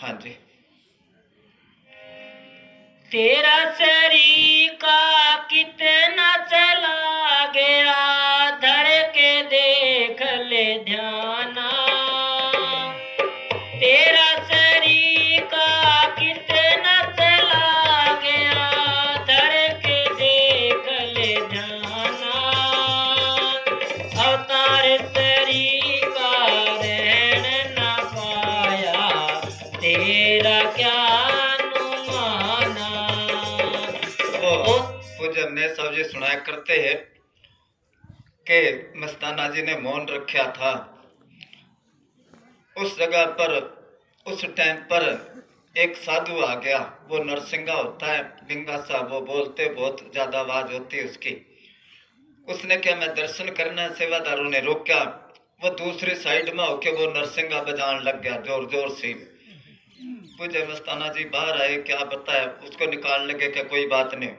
हाँ जी। तेरा सरीका कितना चला गया, धर के देख ले ध्याना। तेरा सरीका कितना चला गया, धर के देख ले ध्याना। अवतार सरीका रहन न पाया, तेरा क्या पूज्य हमने सब जी सुनाया करते हैं कि मस्ताना जी ने मौन रखा था। उस जगह पर उस टाइम पर एक साधु आ गया। वो नरसिंगा होता है, बिंगा सा, वो बोलते बहुत ज्यादा आवाज होती है उसकी। उसने क्या मैं दर्शन करना, सेवादारों ने रोका। वो दूसरी साइड में होके वो नरसिंगा बजाने लग गया जोर जोर से। पूज्य मस्ताना जी बाहर आए, क्या बताया, उसको निकाल लगे कि कोई बात नहीं,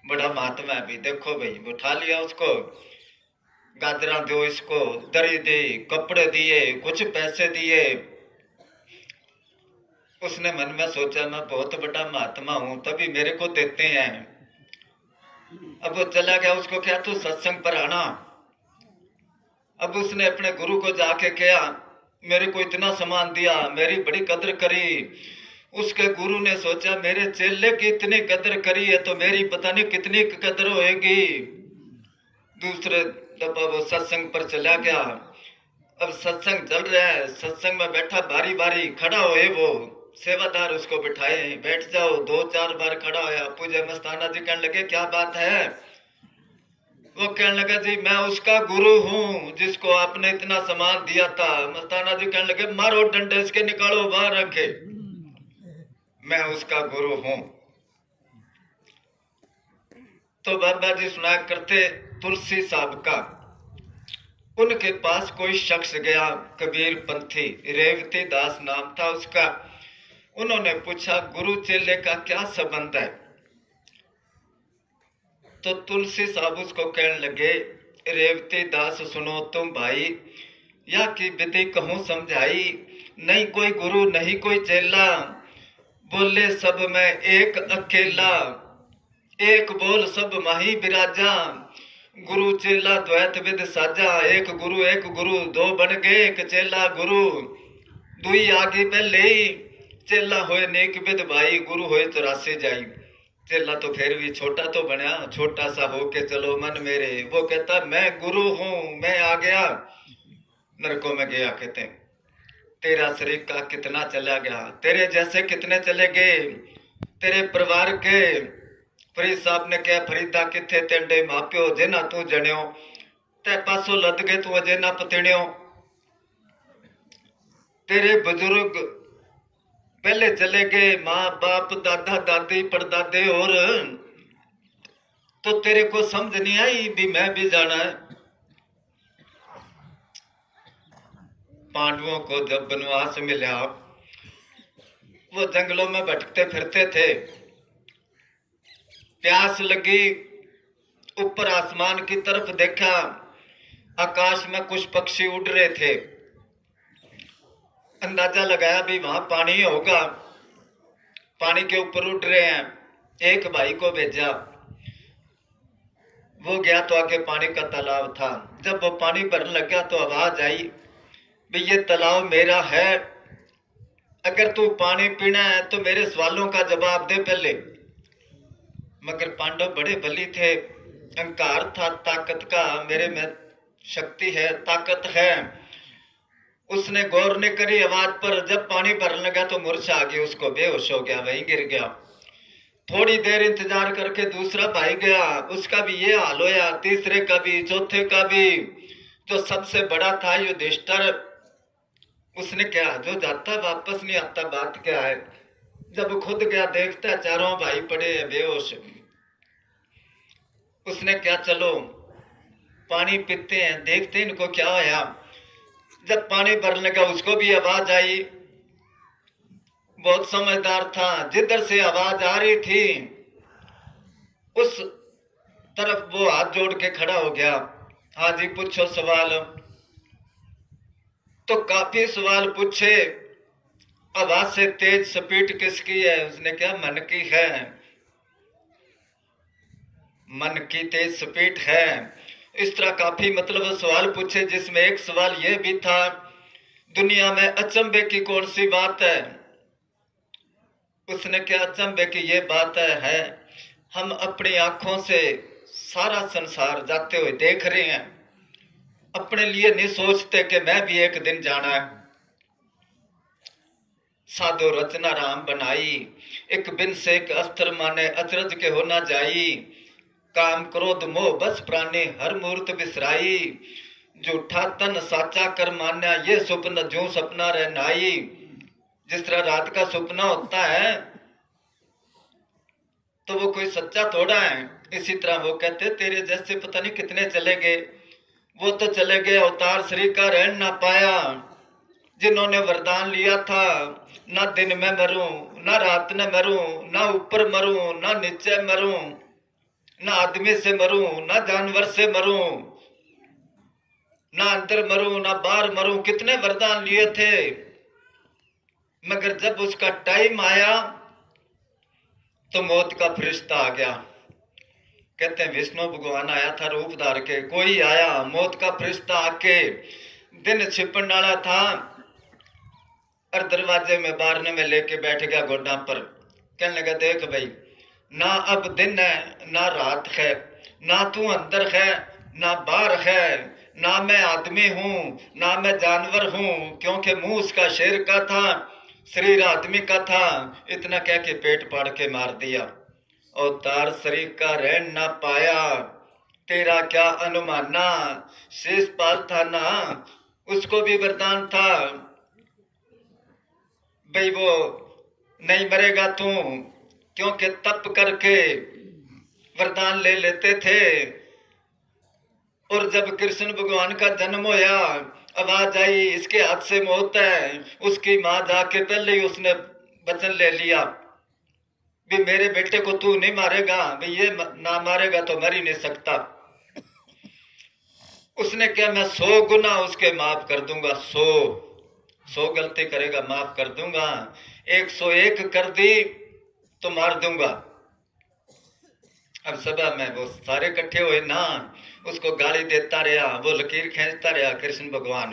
बड़ा महात्मा है भी, देखो भाई। उठा लिया उसको, गाजरा दो इसको, दरी दी, कपड़े दिए, कुछ पैसे दिए। उसने मन में सोचा मैं बहुत बड़ा महात्मा हूं तभी मेरे को देते हैं। अब वो चला गया, उसको क्या तू सत्संग पर आना। अब उसने अपने गुरु को जाके कहा मेरे को इतना सामान दिया, मेरी बड़ी कदर करी। उसके गुरु ने सोचा मेरे चेले की इतनी कदर करी है तो मेरी पता नहीं कितनी कदर होएगी। दूसरे दफा वो सत्संग पर चला गया। अब सत्संग चल रहा है, सत्संग में बैठा, बारी बारी खड़ा होए वो सेवादार उसको बिठाए, बैठ जाओ। 2-4 बार खड़ा होया। पूज्य मस्ताना जी कहने लगे क्या बात है। वो कहने लगा जी मैं उसका गुरु हूँ जिसको आपने इतना सामान दिया था। मस्ताना जी कहने लगे मारो डंडे इसके, निकालो बाहर रखे, मैं उसका गुरु हूँ। तो बाबा जी सुनाया करते तुलसी साहब का, उनके पास कोई शख्स गया, कबीर पंथी, रेवती दास नाम था उसका। उन्होंने पूछा गुरु चेले का क्या संबंध है। तो तुलसी साहब उसको कहने लगे रेवती दास सुनो तुम भाई, या की विधि कहूं समझाई। नहीं कोई गुरु नहीं कोई चेला, बोले सब में एक अकेला। एक बोल सब माही विराजा, गुरु चेला द्वैत विद साजा। एक गुरु दो बन गए, एक चेला गुरु दुई आगे पहले। चेला होए नेक विद भाई, गुरु होए 84 जाई। चेला तो फिर भी छोटा तो बना, छोटा सा हो के चलो मन मेरे। वो कहता मैं गुरु हूं, मैं आ गया नरकों में गया। कहते तेरा शरीर का कितना चला गया, तेरे जैसे कितने चले गए। तेरे परिवार के फरीद साहब ने कहा फरीदा किथे तेंडे माप्यो जेना तू जण्यो, ते पासो लद गए तू अजे ना पतिण्यो। तेरे बुजुर्ग पहले चले गए, माँ बाप दादा दादी परदादे, और तो तेरे को समझ नहीं आई भी मैं भी जाना है। पांडवों को जब वनवास मिला, वो जंगलों में भटकते फिरते थे, प्यास लगी, ऊपर आसमान की तरफ देखा, आकाश में कुछ पक्षी उड़ रहे थे। अंदाजा लगाया भी वहां पानी होगा, पानी के ऊपर उड़ रहे हैं। एक भाई को भेजा, वो गया तो आगे पानी का तालाब था। जब वो पानी भरने लगा तो आवाज आई भी ये तालाब मेरा है, अगर तू पानी पीना है तो मेरे सवालों का जवाब दे पहले। मगर पांडव बड़े बली थे, अहंकार था ताकत का, मेरे में शक्ति है, ताकत है। उसने गौर नहीं करी आवाज पर। जब पानी भरने लगा तो मूर्छा आ गई, उसको बेहोश हो गया, वहीं गिर गया। थोड़ी देर इंतजार करके दूसरा भाई गया, उसका भी ये हाल होया, तीसरे का भी, चौथे का भी। जो सबसे बड़ा था युधिष्ठिर, उसने क्या जो जाता वापस नहीं आता, बात क्या है। जब खुद गया देखता चारों भाई पड़े हैं बेहोश। उसने क्या चलो पानी पीते हैं, देखते इनको क्या होया। जब पानी भरने लगा उसको भी आवाज आई, बहुत समझदार था, जिधर से आवाज आ रही थी उस तरफ वो हाथ जोड़ के खड़ा हो गया। हाँ जी पूछो सवाल। तो काफी सवाल पूछे, आवाज से तेज स्पीड किसकी है? उसने क्या मन की है, मन की तेज स्पीड है। इस तरह काफी मतलब सवाल पूछे, जिसमें एक सवाल यह भी था, दुनिया में अचंभे की कौन सी बात है? उसने क्या अचंभे की ये बात है, हम अपनी आंखों से सारा संसार जाते हुए देख रहे हैं, अपने लिए नहीं सोचते कि मैं भी एक दिन जाना है। साधो रचना राम बनाई, एक बिन से एक अस्त्र माने अचरज के हो ना जाई। काम क्रोध मोह बस प्राणी हर मूर्त बिसराई। झूठा तन साचा कर मान्या ये स्वप्न जो सपना रह नाई। जिस तरह रात का सपना होता है तो वो कोई सच्चा थोड़ा है, इसी तरह वो कहते तेरे जैसे पता नहीं कितने चले गए, वो तो चले गए अवतार श्री का रहन ना पाया। जिन्होंने वरदान लिया था, ना दिन में मरूं ना रात में मरूं, ना ऊपर मरूं ना नीचे मरूं, ना आदमी से मरूं ना जानवर से मरूं, ना अंदर मरूं ना बाहर मरूं, कितने वरदान लिए थे। मगर जब उसका टाइम आया तो मौत का फरिश्ता आ गया। कहते हैं विष्णु भगवान आया था रूप धार के, कोई आया मौत का फरिश्ता आके दिन छिपन वाला था और दरवाजे में बारने में लेके बैठ गया गोडा पर। कहने लगा देख भाई, ना अब दिन है ना रात है, ना तू अंदर है ना बाहर है, ना मैं आदमी हूं ना मैं जानवर हूं, क्योंकि मुंह उसका शेर का था शरीर आदमी का था। इतना कह के पेट फाड़ के मार दिया। अवतार शरीर का रहन ना पाया, तेरा क्या अनुमाना। शेषपाल था ना, उसको भी वरदान था भाई वो नहीं मरेगा तू, क्योंकि तप करके वरदान ले लेते थे। और जब कृष्ण भगवान का जन्म होया, आवाज आई इसके हाथ से मौत है, उसकी मां जाके पहले ही उसने वचन ले लिया भी मेरे बेटे को तू नहीं मारेगा, भी ये ना मारेगा तो मर ही नहीं सकता। उसने क्या, मैं 100 गुना उसके माफ कर दूंगा, 100 गलती करेगा माफ कर दूंगा, 101 कर दी तो मार दूंगा। अब सभा में वो सारे इकट्ठे हुए ना, उसको गाली देता रहा, वो लकीर खींचता रहा कृष्ण भगवान।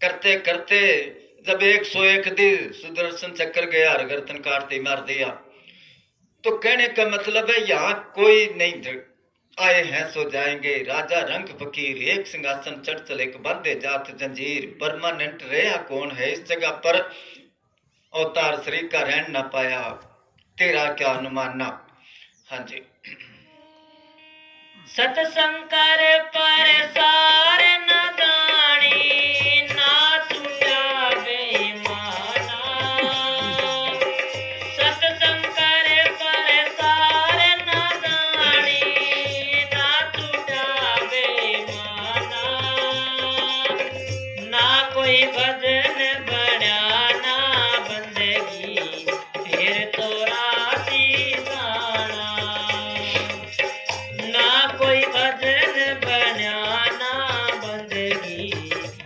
करते करते जब 101 दी सुदर्शन चक्कर गया, गर्दन काटते मार दिया। तो कहने का मतलब है यहाँ कोई नहीं, आए हैं सो जाएंगे, राजा रंग फकीर, एक सिंहासन चढ़ चले बांधे जात जंजीर, परमानेंट रहा कौन है इस जगह पर, अवतार श्री का रहन न पाया, तेरा क्या अनुमाना। हाँ जी। सतसंकर पर सार न दानी, ना छूटा बेईमाना। सतसंकर पर सार न दानी, ना छूटा बेईमाना। ना कोई भजन बड़ा ना बंदगी, फिर तो राती जाना। ना कोई भजन बनाना बंदगी,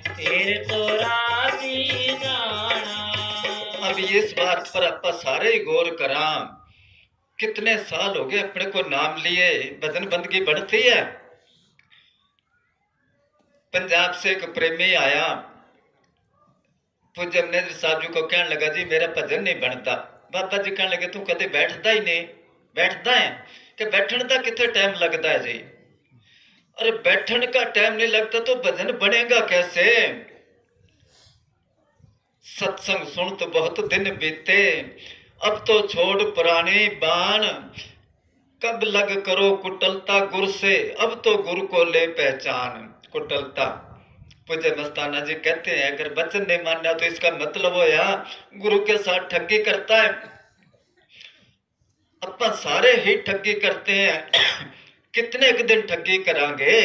फिर तो राती जाना। अब इस बात पर आप सारे ही गौर करा, कितने साल हो गए अपने को नाम लिए, भजन बंदगी बढ़ती है। पंजाब से एक प्रेमी आया, पूज्य मनेंद्र साहब जी को कहने लगा जी मेरा भजन नहीं बनता। बाबा जी कहने लगे तू कदे बैठता ही नहीं। बैठता है कि बैठने का कितने टाइम लगता है जी। अरे बैठने का टाइम नहीं लगता तो भजन बनेगा कैसे। सत्संग सुन तो बहुत दिन बीते, अब तो छोड़ पुरानी बाण, कब लग करो कुटलता गुर से, अब तो गुरु को ले पहचान। कुटलता, पूज्य मस्ताना जी कहते हैं अगर वचन नहीं मानना तो इसका मतलब हो या गुरु के साथ ठगी करता है। अपन सारे ही ठगी करते हैं, कितने एक दिन ठगी करांगे,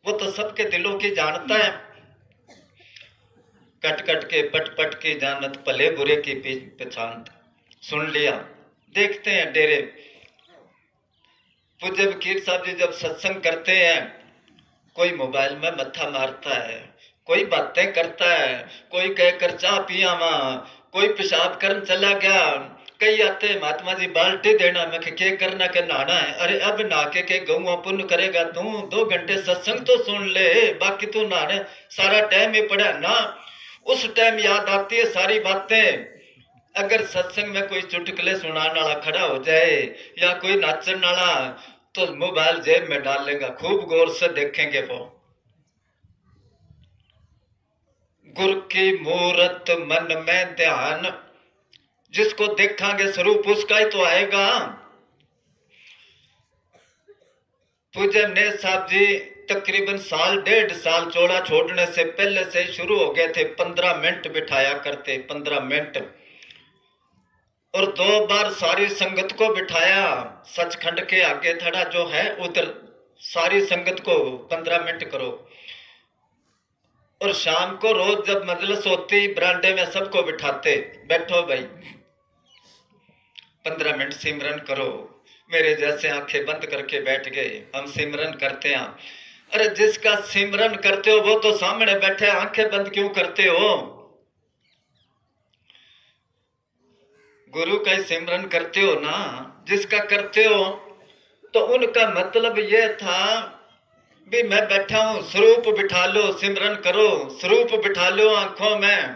वो तो सबके दिलों की जानता है। कट कट के पट पट की जानत, भले बुरे की पहचान। सुन लिया, देखते हैं डेरे। पूज्य वकील साहब जी जब सत्संग करते हैं, कोई मोबाइल में मत्था मारता है, कोई बातें करता है, कोई कहकर चाह पियावा, कोई पेशाब करन चला गया, कई आते महात्मा जी बाल्टी देना, मैं क्या करना के नहाना है। अरे अब नहा के गौवा पुण्य करेगा तू, 2 घंटे सत्संग तो सुन ले, बाकी तू नहाने सारा टाइम ही पड़ा ना। उस टाइम याद आती है सारी बातें। अगर सत्संग में कोई चुटकुले सुनाने वाला खड़ा हो जाए या कोई नाचन वाला, तो मोबाइल जेब में डाल लेगा, खूब गौर से देखेंगे वो। गुरु की मूरत मन में ध्यान, जिसको देखांगे स्वरूप उसका ही तो आएगा। पूज्य ने साहब जी तकरीबन 1.5 साल चौड़ा छोड़ने से पहले से शुरू हो गए थे। 15 मिनट बिठाया करते, 15 मिनट, और 2 बार सारी संगत को बिठाया सचखंड के आगे थड़ा जो है उधर, सारी संगत को 15 मिनट करो। और शाम को रोज जब मजलिस होती बरांडे में सबको बिठाते, बैठो भाई 15 मिनट सिमरन करो। मेरे जैसे आंखें बंद करके बैठ गए, हम सिमरन करते हैं। अरे जिसका सिमरन करते हो वो तो सामने बैठे, आंखें बंद क्यों करते हो? गुरु का ही सिमरन करते हो ना, जिसका करते हो। तो उनका मतलब यह था भी मैं बैठा हूं, स्वरूप बिठा लो, सिमरन करो, स्वरूप बिठा लो आंखों में।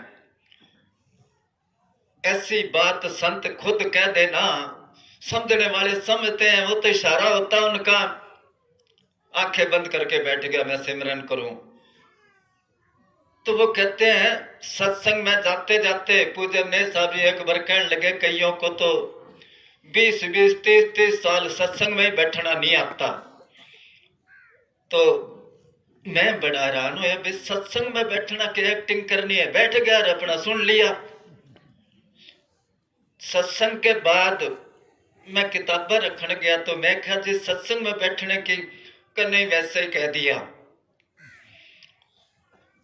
ऐसी बात संत खुद कह देना, समझने वाले समझते हैं, वो तो इशारा होता उनका। आंखें बंद करके बैठ गया, मैं सिमरन करूं। तो वो कहते हैं सत्संग में जाते जाते पूज्य ने साहब जी एक बार कहने लगे, कईयों को तो 20-20, 30-30 साल सत्संग में बैठना नहीं आता। तो मैं बड़ा हैरान हुआ, भाई सत्संग में बैठना की एक्टिंग करनी है। बैठ गया और अपना सुन लिया। सत्संग के बाद मैं किताबें रखने गया तो मैं कहा जी सत्संग में बैठने की नहीं, वैसे ही कह दिया।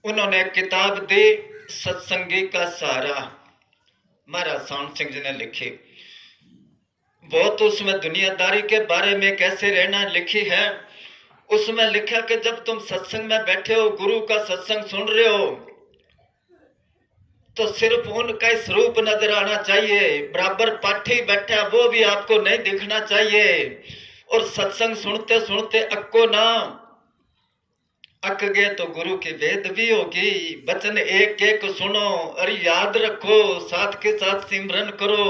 उन्होंने किताब दी सत्संगी का सहारा, महाराज साउंड सिंह जी ने लिखी। बहुत उसमें दुनियादारी के बारे में कैसे रहना लिखी है। उसमें लिखा कि जब तुम सत्संग में बैठे हो, गुरु का सत्संग सुन रहे हो, तो सिर्फ उनका ही स्वरूप नजर आना चाहिए। बराबर पाठी बैठा वो भी आपको नहीं दिखना चाहिए। और सत्संग सुनते सुनते अक्को ना, अक गए तो गुरु की वेद भी होगी। वचन एक एक सुनो और याद रखो, साथ के साथ सिमरन करो।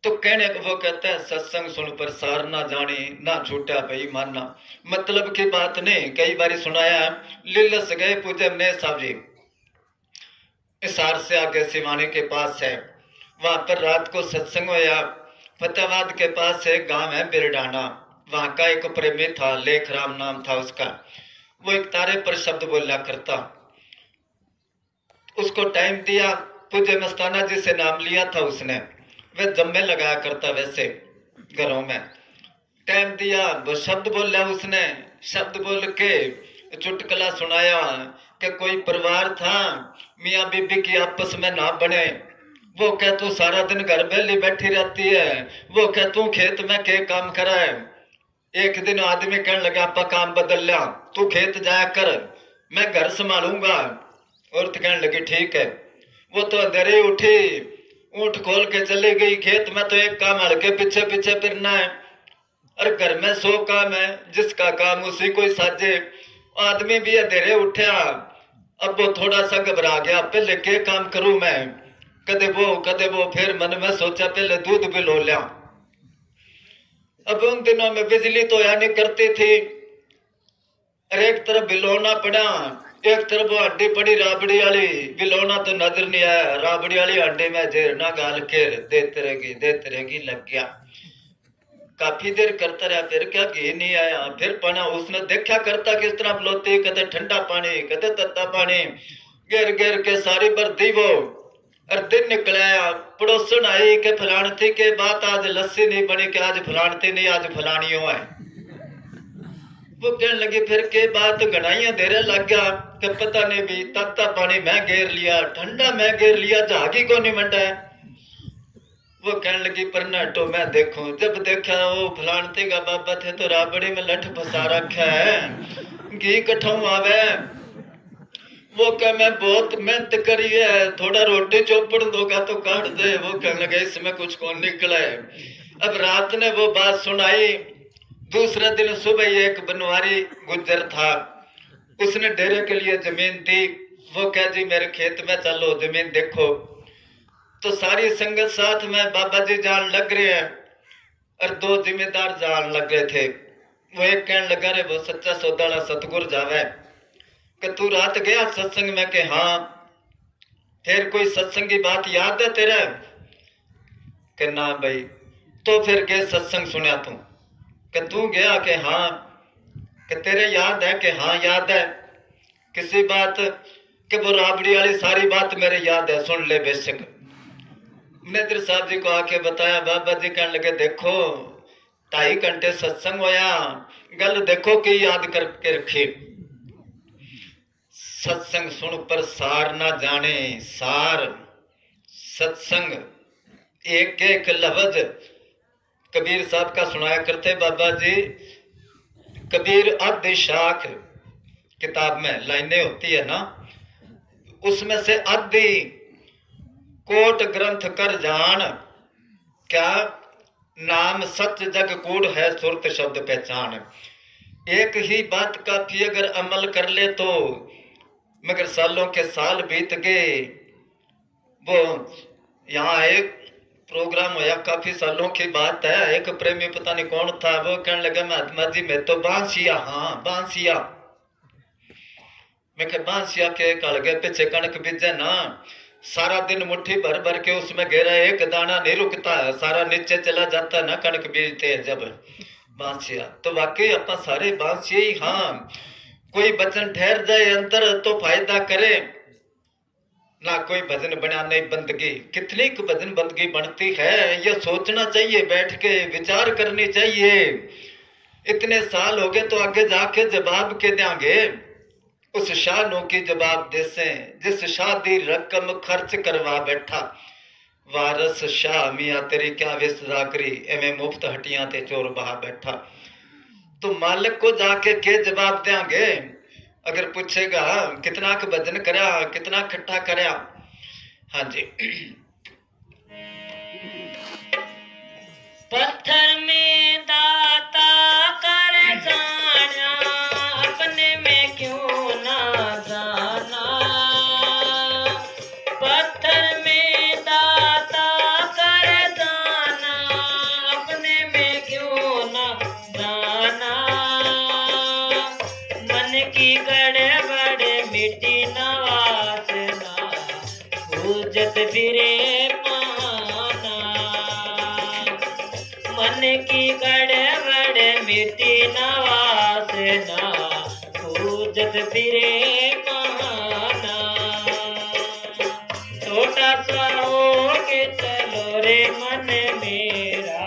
तो कहने को वो कहता है सत्संग सुन पर सार ना जाने, ना झूठा बेईमान ना। मतलब की बात नहीं, कई बार सुनाया। लिलस गए पूज्य ने साहब जी, इसार से आगे सिवानी के पास है, वहां पर रात को सत्संग हुआ। फतेहाबाद के पास एक गांव है बिरडाना, वहां का एक प्रेमी था, लेख राम नाम था उसका। वो एक तारे पर शब्द बोला करता। उसको टाइम दिया, पूज्य मस्ताना जी से नाम लिया था उसने, वह जम्मे लगाया करता वैसे घरों में। टाइम दिया, वो शब्द बोला उसने। शब्द बोल के चुटकुला सुनाया कि कोई परिवार था, मियाँ बीबी की आपस में ना बने। वो कह तू सारा दिन घर बेली बैठी रहती है, वो कह तू खेत में के काम करा है। एक दिन आदमी कहने लगा आपका काम बदल लिया, तू खेत जाया कर, मैं घर संभालूंगा। औरत कहने लगी ठीक है। वो तो अंधेरे उठी, ऊँट खोल के चली गई। खेत में तो एक काम हल्के पीछे पीछे फिरना है, और घर में 100 काम है, जिसका काम उसी को ही साजे। आदमी भी अंधेरे उठा, अब वो थोड़ा सा घबरा गया, पहले के काम करूं मैं, कदे वो। फिर मन में सोचा पहले दूध भी लो लिया। अब उन दिनों में बिजली तो या नहीं करती थी, और एक तरफ बिलोना पड़ा, एक तरफ वो हड्डी पड़ी राबड़ी वाली। बिलोना तो नजर नहीं आया, राबड़ी वाली हड्डी में जेरना गाल के देते रहेगी लग गया। काफी देर करता रहा, फिर क्या घी नहीं आया। फिर पना उसने देखा करता किस तरह बलोती, कदे ठंडा पानी कदे तत्ता पानी, गिर गिर के सारी बर्दी वो। और दिन निकलाया, पड़ोसन आई के फलानती के बात आज लस्सी नहीं बनी, कि आज फलानती नहीं आज फलानियों है। वो कहने लगी फिर के बात घनाइया देरे लग गया, कि पता नहीं भी तत्ता पानी मैं घेर लिया, ठंडा मैं घेर लिया, झागी को नहीं मंडा है। वो कहने लगी पर नटो मैं देखूं, जब देखा वो फलानती का बाबा थे तो राबड़ी में लठ फंसा रखा है, घी कठों आवे। वो कह मैं बहुत मेहनत करी है, थोड़ा रोटी चौपड़ दोगा तो काट दे। वो कहने लगा इसमें कुछ कौन निकला है। अब रात ने वो बात सुनाई। दूसरे दिन सुबह एक बनवारी गुजर था, उसने डेरे के लिए जमीन दी। वो कह जी मेरे खेत में चलो जमीन देखो। तो सारी संगत साथ में बाबा जी जान लग रहे हैं और दो जिम्मेदार जान लग रहे थे। वो एक कहने लगा रे वो सच्चा सौदाला सतगुर जावे कि तू रात गया सत्संग में के हाँ। फिर कोई सत्संग की बात याद है तेरा कि ना भाई। तो फिर के सत्संग सुना तू कि तू गया के हाँ। कि तेरे याद है कि हाँ याद है। किसी बात कि वो राबड़ी वाली सारी बात मेरे याद है, सुन ले बेशक। नेत्र साहब जी को आके बताया। बाबा जी कहने लगे देखो 2.5 घंटे सत्संग होया, गल देखो कि याद करके रखी। सत्संग सुन पर सार ना जाने सार। सत्संग एक एक लफ्ज कबीर साहब का सुनाया करते बाबा जी। कबीर आधे शाख किताब में लाइनें होती है ना, उसमें से आधी कोट ग्रंथ कर जान क्या नाम सच जग कूड़ है सुरत शब्द पहचान। एक ही बात का भी अगर अमल कर ले तो, मगर सालों के साल बीत गए। वो यहाँ एक प्रोग्राम होया, काफी सालों की बात है। एक प्रेमी पता नहीं कौन था, वो कहने लगा महात्मा जी मैं तो बांसिया। हाँ बांसिया। मैं कह बांसिया के कल गए पीछे कणक बीजे ना, सारा दिन मुट्ठी भर भर के उसमें घेरा, एक दाना नहीं रुकता है, सारा नीचे चला जाता है ना कणक बीजते हैं जब। बांसिया तो वाकई अपना सारे बांसिया ही। हाँ कोई वचन ठहर जाए अंतर तो फायदा करे ना, कोई भजन बना नहीं बंदगी। कितनी भजन बंदगी बनती है यह सोचना चाहिए, बैठ के विचार करनी चाहिए। इतने साल हो गए तो आगे जाके जवाब के देंगे उस शाह नो की जवाब दे से जिस शादी रकम खर्च करवा बैठा। वारस शाह मियाँ तेरी क्या विसरा करी, एवं मुफ्त हटियां ते चोर बहा बैठा। तो मालिक को जाके के जवाब देंगे अगर पूछेगा कितना का भजन करया, कितना इकट्ठा करया। हाँ जी। पत्थर में दाता कर जाना, अपने में क्यों ना जाना। पत्थर में दाता कर जाना, अपने में क्यों ना जाना। मन की गड़बड़ मिट्टी ना वासना, पूजत फिरे मन की गड़बड़ मिट्टी न वासना, पूजत फिरे माना। छोटा सा हो के चलो रे मन मेरा,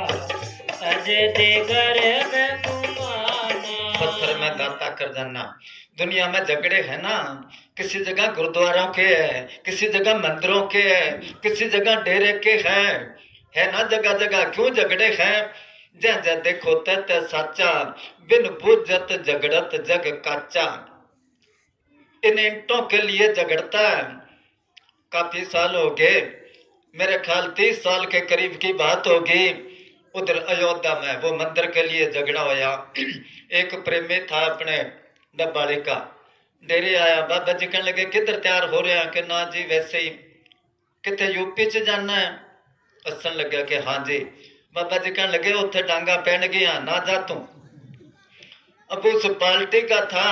अज दे गर्भ घुमाना। पत्थर में दाता कर जाना। दुनिया में झगड़े है ना, किसी जगह गुरुद्वारों के है, किसी जगह मंदिरों के है, किसी जगह डेरे के है ना, जगह जगह क्यों झगड़े हैं। जह जह देखो तह साचा, बिन बुझत झगड़त जग काचा। इन ईंटों के लिए झगड़ता है। काफी साल हो गए, मेरे ख्याल 30 साल के करीब की बात होगी। उधर अयोध्या में वो मंदिर के लिए झगड़ा होया। एक प्रेमी था अपने डब्बाड़ी का, डेरे आया। बाबा जी कहने लगे किधर तैयार हो रहे हैं कि ना जी वैसे ही। कितने यूपी च जाना है। हसन लगे कि हाँ जी। बाबा जी कहने लगे उत्थे डांगा पहन गया ना जा तू। अब उस पार्टी का था,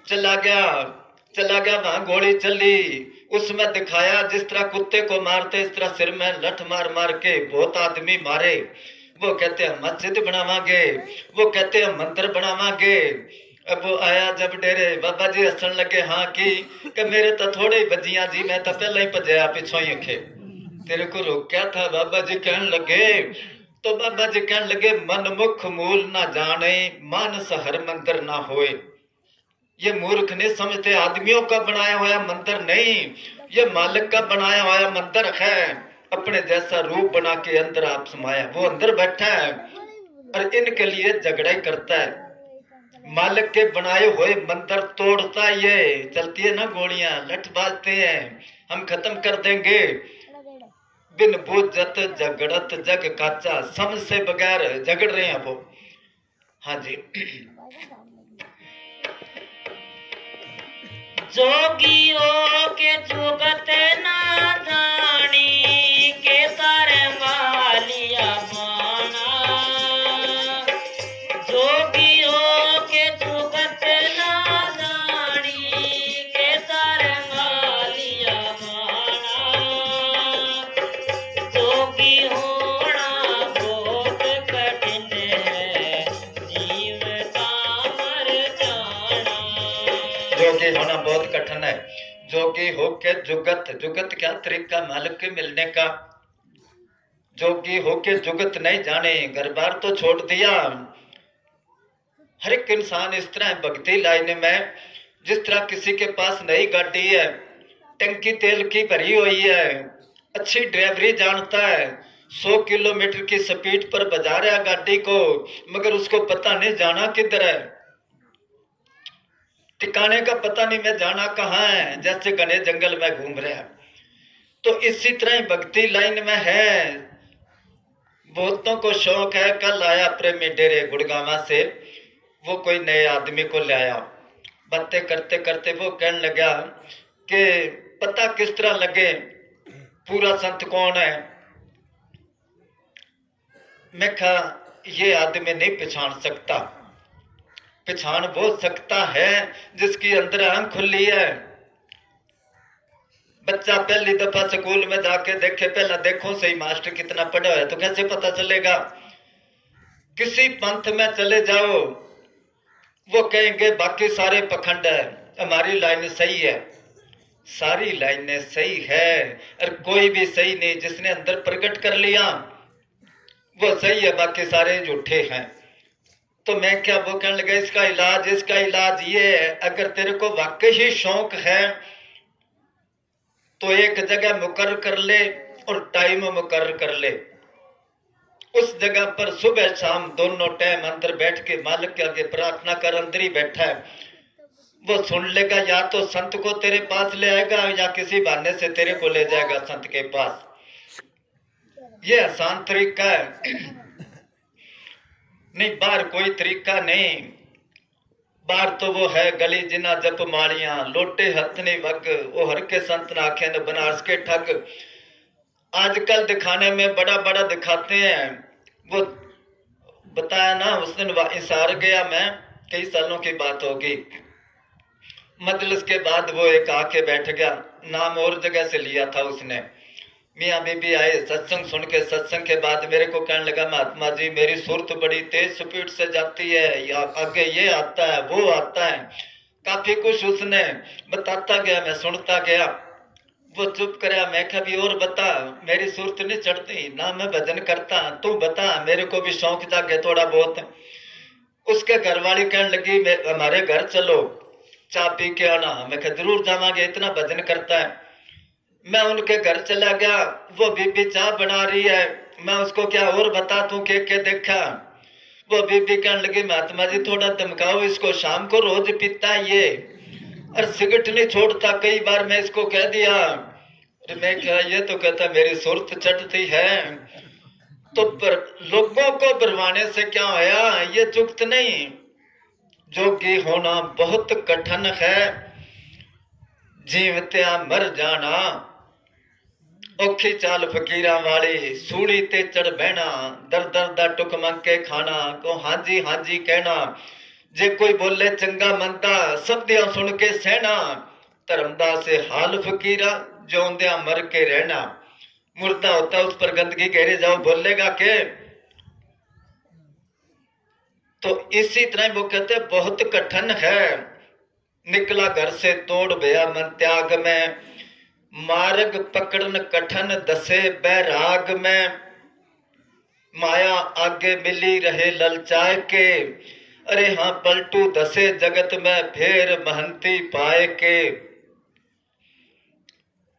चला गया वहां गोली चली। उसमें दिखाया जिस तरह कुत्ते को मारते इस तरह सिर में लठ मार मार के बहुत आदमी मारे। वो कहते हैं मस्जिद बनावांगे, वो कहते हैं मंदिर बनावांगे। अब वो आया जब डेरे, बाबा जी हसन लगे हाँ कि मेरे तो थोड़े ही बजिया जी, मैं तो पहले ही भजया पिछों ही अखे तेरे को रोक्या था। बाबा जी कहने लगे, तो बाबा जी कहने लगे मन मुख मूल ना जाने, मानस हर मंदिर ना होए। ये मूर्ख नहीं समझते, आदमियों का बनाया हुआ मंदिर नहीं, ये मालिक का बनाया हुआ मंदिर है। अपने जैसा रूप बना के अंदर आप समाया, वो अंदर बैठा है और इनके लिए झगड़ा ही करता है। मालिक के बनाए हुए मंदिर तोड़ता ये, चलती है ना गोलियां, लठ बाजते हैं, हम खत्म कर देंगे। बिन बूझत झगड़त जग काचा, समझ से बगैर झगड़ रहे हैं वो। हाँ जी। जोगियों के जुगत ना जानी, के तारे मालिया माना। जोगियों के जुगत ना जानी, के तारे मालिया माना। जोगी होना बहुत कठिन है, जीवता मर जाना। जोगी होना बहुत कठिन है। जोगी होके जुगत, जुगत क्या तरीका मालिक के मिलने का। जोगी होके जुगत नहीं जाने, घर बार तो छोड़ दिया। हर एक इंसान इस तरह है भक्ति लाइन में, जिस तरह किसी के पास नई गाड़ी है, टंकी तेल की भरी हुई है, अच्छी ड्राइवरी जानता है, 100 किलोमीटर की स्पीड पर बजा रहा गाड़ी को, मगर उसको पता नहीं जाना किधर है, ठिकाने का पता नहीं, मैं जाना कहाँ है, जैसे घने जंगल में घूम रहा है। तो इसी तरह ही भक्ति लाइन में है। बहुतों को शौक है। कल आया प्रेमी डेरे गुड़गावा से, वो कोई नए आदमी को ले आया। बातें करते करते वो कहने लगा कि पता किस तरह लगे पूरा संत कौन है। मैं कहा ये आदमी नहीं पहचान सकता, पहचान वो सकता है जिसकी अंदर आंख खुली है। बच्चा पहली दफा स्कूल में जाके देखे, पहला देखो सही मास्टर कितना पढ़ा है, तो कैसे पता चलेगा। किसी पंथ में चले जाओ, वो कहेंगे बाकी सारे पखंड है, हमारी लाइन सही है। सारी लाइनें सही है और कोई भी सही नहीं, जिसने अंदर प्रकट कर लिया वो सही है, बाकी सारे झूठे हैं। तो मैं क्या, वो कहने लगा इसका इलाज ये है, अगर तेरे को वाकई ही शौक है तो एक जगह मुकर्रर कर ले और टाइम मुकर्रर कर ले। उस जगह पर सुबह शाम दोनों टाइम अंदर बैठ के मालिक के आगे प्रार्थना कर, अंदर ही बैठा है, वो सुन लेगा। या तो संत को तेरे पास ले आएगा या किसी बहाने से तेरे को ले जाएगा संत के पास। ये आसान तरीका है। नहीं, बाहर कोई तरीका नहीं। बाहर तो वो है गली जिना जप मालियां, लोटे हथ नहीं वग, वो हर के संत ना आखे न बनारस के ठग। आजकल दिखाने में बड़ा बड़ा दिखाते हैं। वो बताया ना उस दिन इसार गया मैं, कई सालों की बात होगी। मजलिस के बाद वो एक आके बैठ गया, नाम और जगह से लिया था उसने। मियाँ बीबी आए, सत्संग सुन के, सत्संग के बाद मेरे को कहने लगा महात्मा जी मेरी सुरत बड़ी तेज स्पीड से जाती है, या आगे ये आता है वो आता है, काफी कुछ उसने बताता गया, मैं सुनता गया। वो चुप कराया। मैं कहा भी और बता, मेरी सुरत नहीं चढ़ती ना, मैं भजन करता, तू बता, मेरे को भी शौक जागे थोड़ा बहुत। उसके घर वाली कहने लगी हमारे घर चलो, चाय पी के आना। मैं कहा जरूर जावांगे, इतना भजन करता है। मैं उनके घर चला गया, वो बीबी चाय बना रही है, मैं उसको क्या और बता तू के देखा। वो बीबी कहने लगी महात्मा जी थोड़ा धमकाओ इसको, शाम को रोज पीता है ये और सिगरेट नहीं छोड़ता। कई बार मैं इसको कह दिया, मैं क्या, ये तो कहता मेरी सुरत चढ़ती है। तो पर लोगों को बरवाने से क्या होया, ये चुकत नहीं। जोगी होना बहुत कठिन है, जीवत्या मर जाना। औखी चाल फकीरा वाली, सूली ते चढ़ बहना, दर दर दा टुक मंग के खाना, को हाजी हाजी कहना। जे कोई बोले चंगा मंदा, सब्दियां सुन के सहना। धर्मदा से हाल फकीरा, जोंदिया मर के रहना। मुर्दा होता उस पर गंदगी गहरे जाओ, बोलेगा के। तो इसी तरह वो कहते बहुत कठिन है। निकला घर से तोड़ भया मन त्याग में, मार्ग पकड़न कठिन दसे बैराग में। माया आगे मिली रहे ललचाए के, अरे हाँ पलटू दसे जगत में फेर महंती पाए के।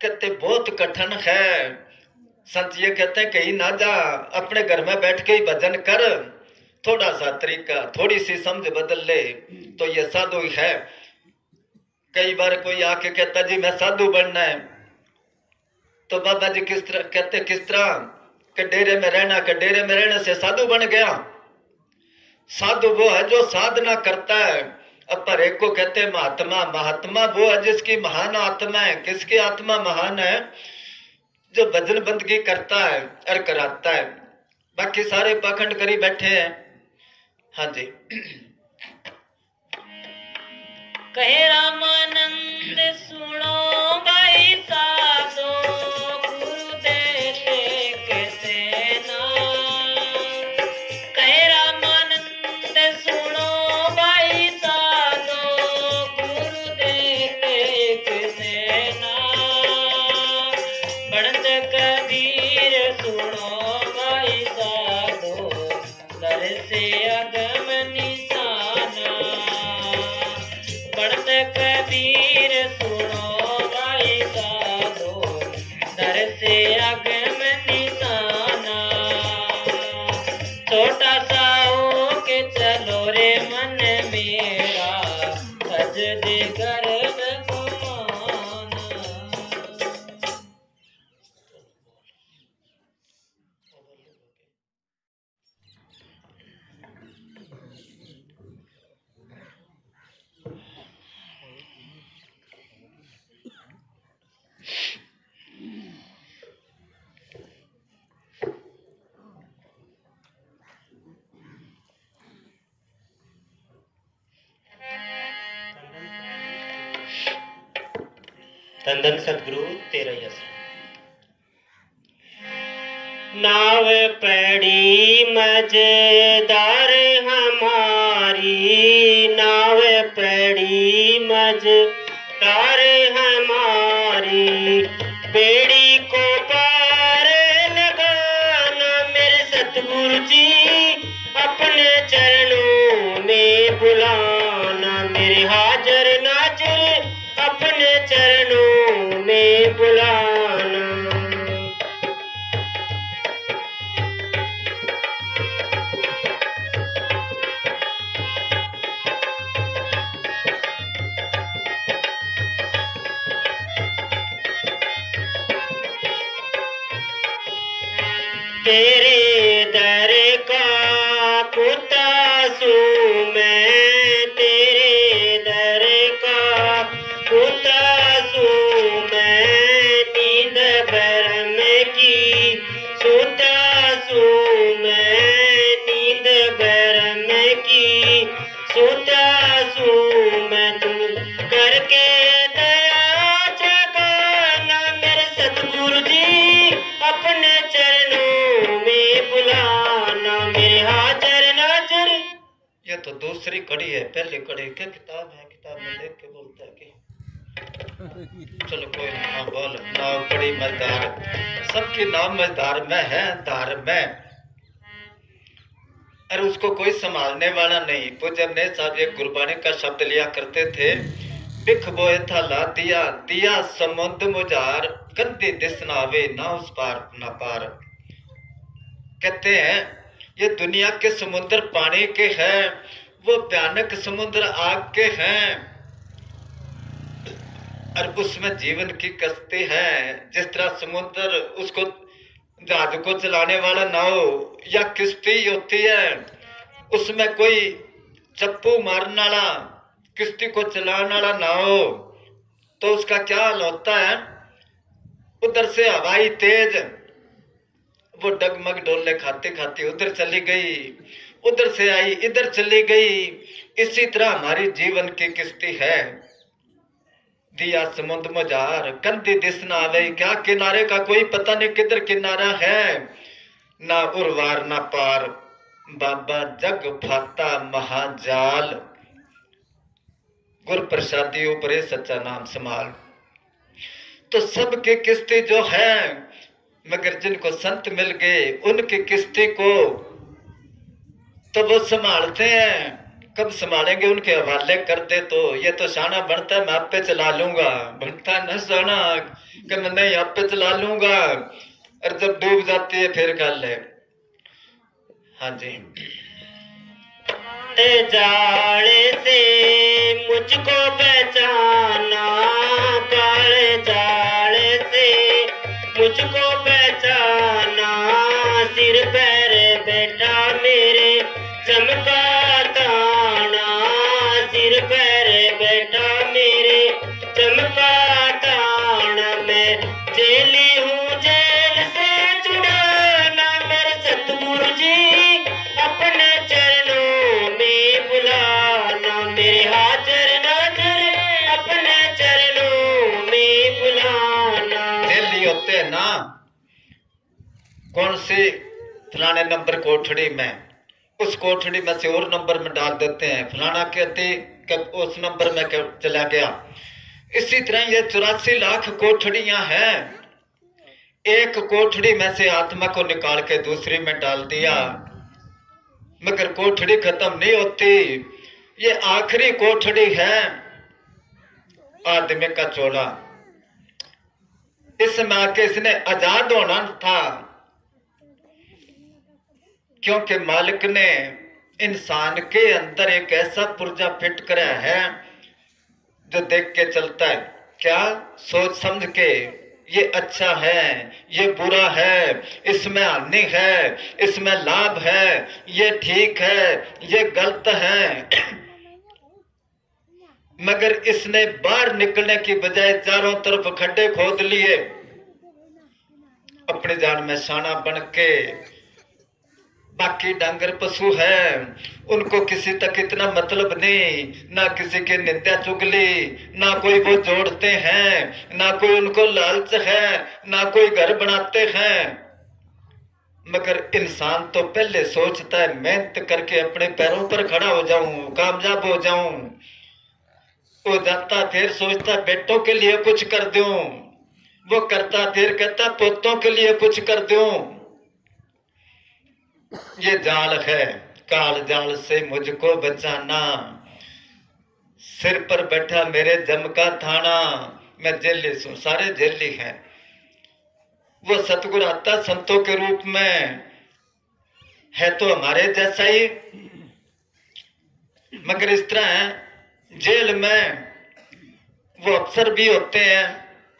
कहते बहुत कठिन है। संत ये कहते हैं कहीं ना जा, अपने घर में बैठ के ही भजन कर, थोड़ा सा तरीका, थोड़ी सी समझ बदल ले तो ये साधु ही है। कई बार कोई आके कहता जी मैं साधु बनना है, तो बाबा जी किस तरह कहते, किस तरह कि डेरे में रहना, कि डेरे में रहने से साधु बन गया। साधु वो है जो साधना करता है। अब पर एक को कहते हैं महात्मा। महात्मा वो है जिसकी महान आत्मा है। किसकी आत्मा महान है? जो भजन बंदगी करता है और कराता है। बाकी सारे पाखंड करी बैठे हैं। हाँ जी। कहे रामानंद सुनो भाई साधो, गुरु देते कैसे ना। कहे रामानंद सुनो भाई साधो, गुरु देते कैसे ना। बढ़त कबीर सुनो भाई साधो, दर से अगम निशाना। बढ़त कबीर सुनो भाई साधो, दर से अगम निशाना। छोटा सा हो के चलो रे मन मेरा, भज दे गर्भ को माना। धन धन सतगुरु तेरा यश। नाव पड़ी मजेदार हमारी, नाव पड़ी मजेदार हमारी। बेड़ी को पार लगाना मेरे सतगुरु जी, अपने चरणों में बुलाना। मेरे हाजर नाजर अपने चरणों में बुलाना। तेरे दर का पुतासू मैं, तेरे दर का पुतासू मैं। नींद भरम की सुतासू मैं, नींद भरम की सुतासू मैं। तुम करके दया जगाना मेरे सतगुरु जी, अपने चरणों में बुलाना। मेरे हाजर नाजर। ये तो दूसरी कड़ी है। पहली कड़ी क्या किताब है, किताब में देख के बोलता है कि चलो कोई ना बोल। नाव पड़ी मजदार, सबकी नाव मजदार में है, धार में। और उसको कोई संभालने वाला नहीं। पूज्य ने साहब एक गुरबाणी का शब्द लिया करते थे, बिख बोए था ला दिया, दिया समुद्र मुजार, गंदी दिस ना आवे ना उस पार ना पार। कहते हैं ये दुनिया के समुद्र पानी के हैं, वो भयानक समुद्र आग के हैं, और उसमें जीवन की कश्ती है। जिस तरह समुद्र उसको जहाज को चलाने वाला नाव या किश्ती होती है, उसमें कोई चप्पू मारने वाला किश्ती को चलाने वाला ना हो तो उसका क्या हाल होता है। उधर से हवाई तेज, वो डगमग डोले खाते खाते उधर चली गई, उधर से आई इधर चली गई। इसी तरह हमारी जीवन की किश्ती है। दिया समुद्र मजार, कंधी दिस ना आवे, क्या किनारे का कोई पता नहीं किधर किनारा है, ना उर्वार ना पार। बाबा जग फाता महाजाल, गुर प्रसादी ऊपरे सच्चा नाम संभाल। तो सबके किस्ती जो है, मगर जिनको संत मिल गए उनकी किस्ती को तो वो संभालते हैं। कब संभालेंगे, उनके हवाले कर दे तो ये तो शाना बनता है मैं आप पे चला लूंगा, बनता न शाना कि मैं नहीं आप पे चला लूंगा, और जब डूब जाती है फिर गल है। हाँ जी। अमृत जाल से मुझको पहचाना, काले जाल से मुझको पहचाना, सिर पर बैठा मेरे चमका ताना, सिर पर बैठा मेरे चमका ताना, मैं जेली हूँ जेल से छुड़ाना, मेरे सतगुरु जी अपने चरणों में बुलाना, मेरे हाजर नाजर अपने चरणों में बुलाना। जेली होते हैं ना, कौन सी फलाने नंबर कोठड़ी में, उस कोठड़ी में से और नंबर में डाल देते हैं, फलाना कहते उस नंबर में चला गया। इसी तरह ये 84 लाख कोठड़ियां हैं, एक कोठड़ी में से आत्मा को निकाल के दूसरी में डाल दिया, मगर कोठड़ी खत्म नहीं होती। ये आखिरी कोठड़ी है आदमी का चोला। इसमें आके इसने आजाद होना था, क्योंकि मालिक ने इंसान के अंदर एक ऐसा पुर्जा फिट कराया है जो देख के चलता है, क्या सोच समझ के, ये अच्छा है, ये बुरा है, इसमें हानि है, इसमें लाभ है, ये ठीक है, ये गलत है। मगर इसने बाहर निकलने की बजाय चारों तरफ खड्डे खोद लिए, अपनी जान में शाना बन के। बाकी डांगर पशु है, उनको किसी तक इतना मतलब नहीं, ना किसी की निंदा चुगली, ना कोई वो जोड़ते हैं, ना कोई उनको लालच है, ना कोई घर बनाते हैं। मगर इंसान तो पहले सोचता है मेहनत करके अपने पैरों पर खड़ा हो जाऊं, कामयाब हो जाऊं। वो जाता फिर सोचता बेटों के लिए कुछ कर दूं, वो करता फिर कहता पोतों के लिए कुछ कर दूं। ये जाल है, काल जाल से मुझको बचाना, सिर पर बैठा मेरे जम का थाना, मैं जेली हूं, सारे जेली हैं। वो सतगुरु आता संतों के रूप में है तो हमारे जैसा ही, मगर इस तरह जेल में वो अफसर भी होते हैं,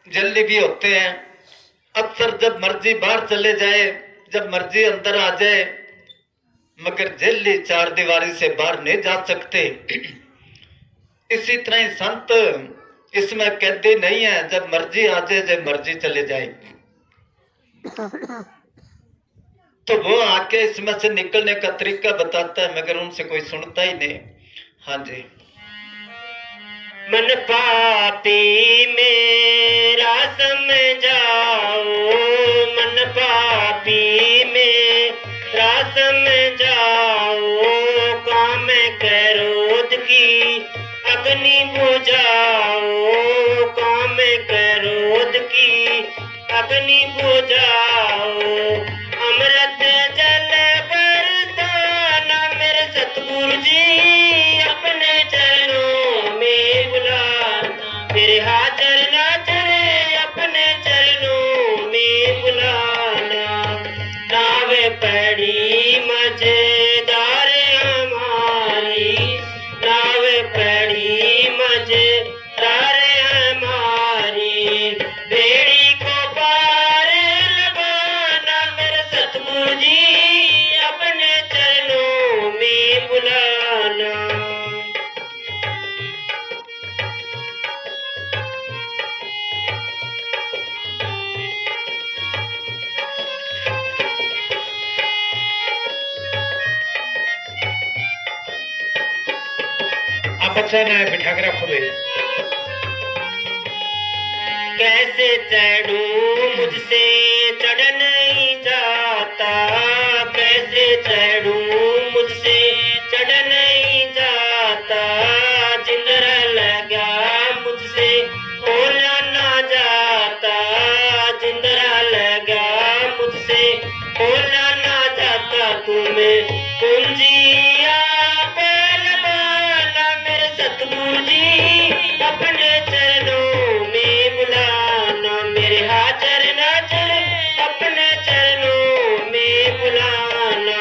जेली भी होते हैं। अफसर जब मर्जी बाहर चले जाए, जब मर्जी अंदर आ जाए, मगर जेली चार दीवारी से बाहर नहीं जा सकते। इसी तरह ही संत इसमें कैदी नहीं है, जब मर्जी आ जाए, जब मर्जी चले जाए। तो वो आके इसमें से निकलने का तरीका बताता है, मगर उनसे कोई सुनता ही नहीं। हाँ जी। मन पापी मेरा समझाओ, मन पापी मेरा समझाओ, काम क्रोध की अग्नि बुझाओ, काम क्रोध की अग्नि बुझाओ, अमृत जल बरसाना, मेरे सतगुरु जी अपने चरणों में बुलाना, मेरे हाजर नाजर अपने चरणों में बुलाना। नावे पड़ी मजेदार हमारी, नावे पड़ी मजेदार हमारी, बेड़ी को पार लगाना, मेरे सतगुरु जी अपने चरणों में बुलाना। आप बच्चा ने बिठा के रखो भाई। कैसे चढ़ूं मुझसे चढ़ नहीं जाता, कैसे चढ़ूं मुझसे चढ़ नहीं जाता, जिंदरा लगा मुझसे खोला ना जाता, जिंदरा लगा मुझसे खोला ना जाता, तुम्हें कुंजिया पे लगाना, मेरे सतगुरु जी अपने चरणों में बुलाना, मेरे हाजर नाजर अपने चरणों में बुलाना।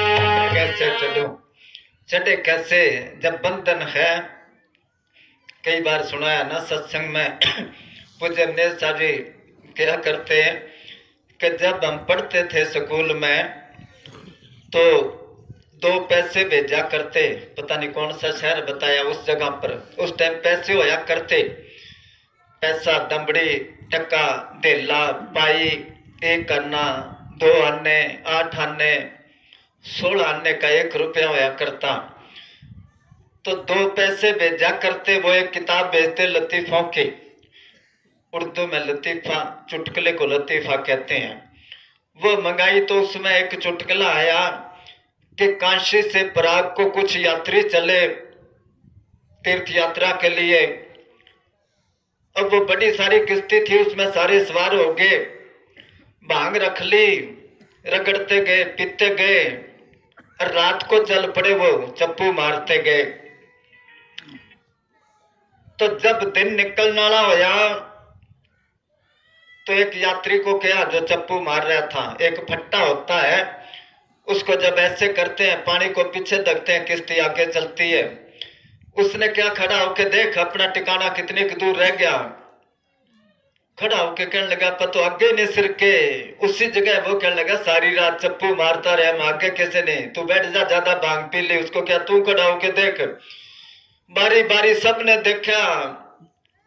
कैसे चलूं चढ़े कैसे जब बंधन है। कई बार सुनाया ना सत्संग में पूज्य नेसा जी क्या करते हैं कि जब हम पढ़ते थे स्कूल में तो 2 पैसे भेजा करते, पता नहीं कौन सा शहर बताया उस जगह पर, उस टाइम पैसे होया करते, पैसा दमड़ी टक्का धेला पाई 1 आना 2 आने 8 आने 16 आने का 1 रुपया होया करता। तो 2 पैसे भेजा करते, वो एक किताब भेजते लतीफों की, उर्दू में लतीफा चुटकुले को लतीफा कहते हैं। वो मंगाई तो उसमें एक चुटकुला आया कि काशी से पराग को कुछ यात्री चले तीर्थ यात्रा के लिए। अब वो बड़ी सारी किश्ती थी, उसमें सारे सवार हो गए, भांग रख ली, रगड़ते गए पीते गए और रात को चल पड़े, वो चप्पू मारते गए। तो जब दिन निकलने वाला होया तो एक यात्री को क्या, जो चप्पू मार रहा था, एक फट्टा होता है उसको जब ऐसे करते हैं पानी को पीछे धकते हैं, किश्ती आगे चलती है। उसने क्या खड़ा होके देख अपना ठिकाना कितनी दूर रह गया, खड़ा होके कहने लगा पर तो आगे नहीं सिर के उसी जगह। वो कहने लगा सारी रात चप्पू मारता रहे, हम आगे कैसे नहीं, तू बैठ जा, ज्यादा भांग पी ली। उसको क्या, तू खड़ा होके देख। बारी बारी सबने देखा,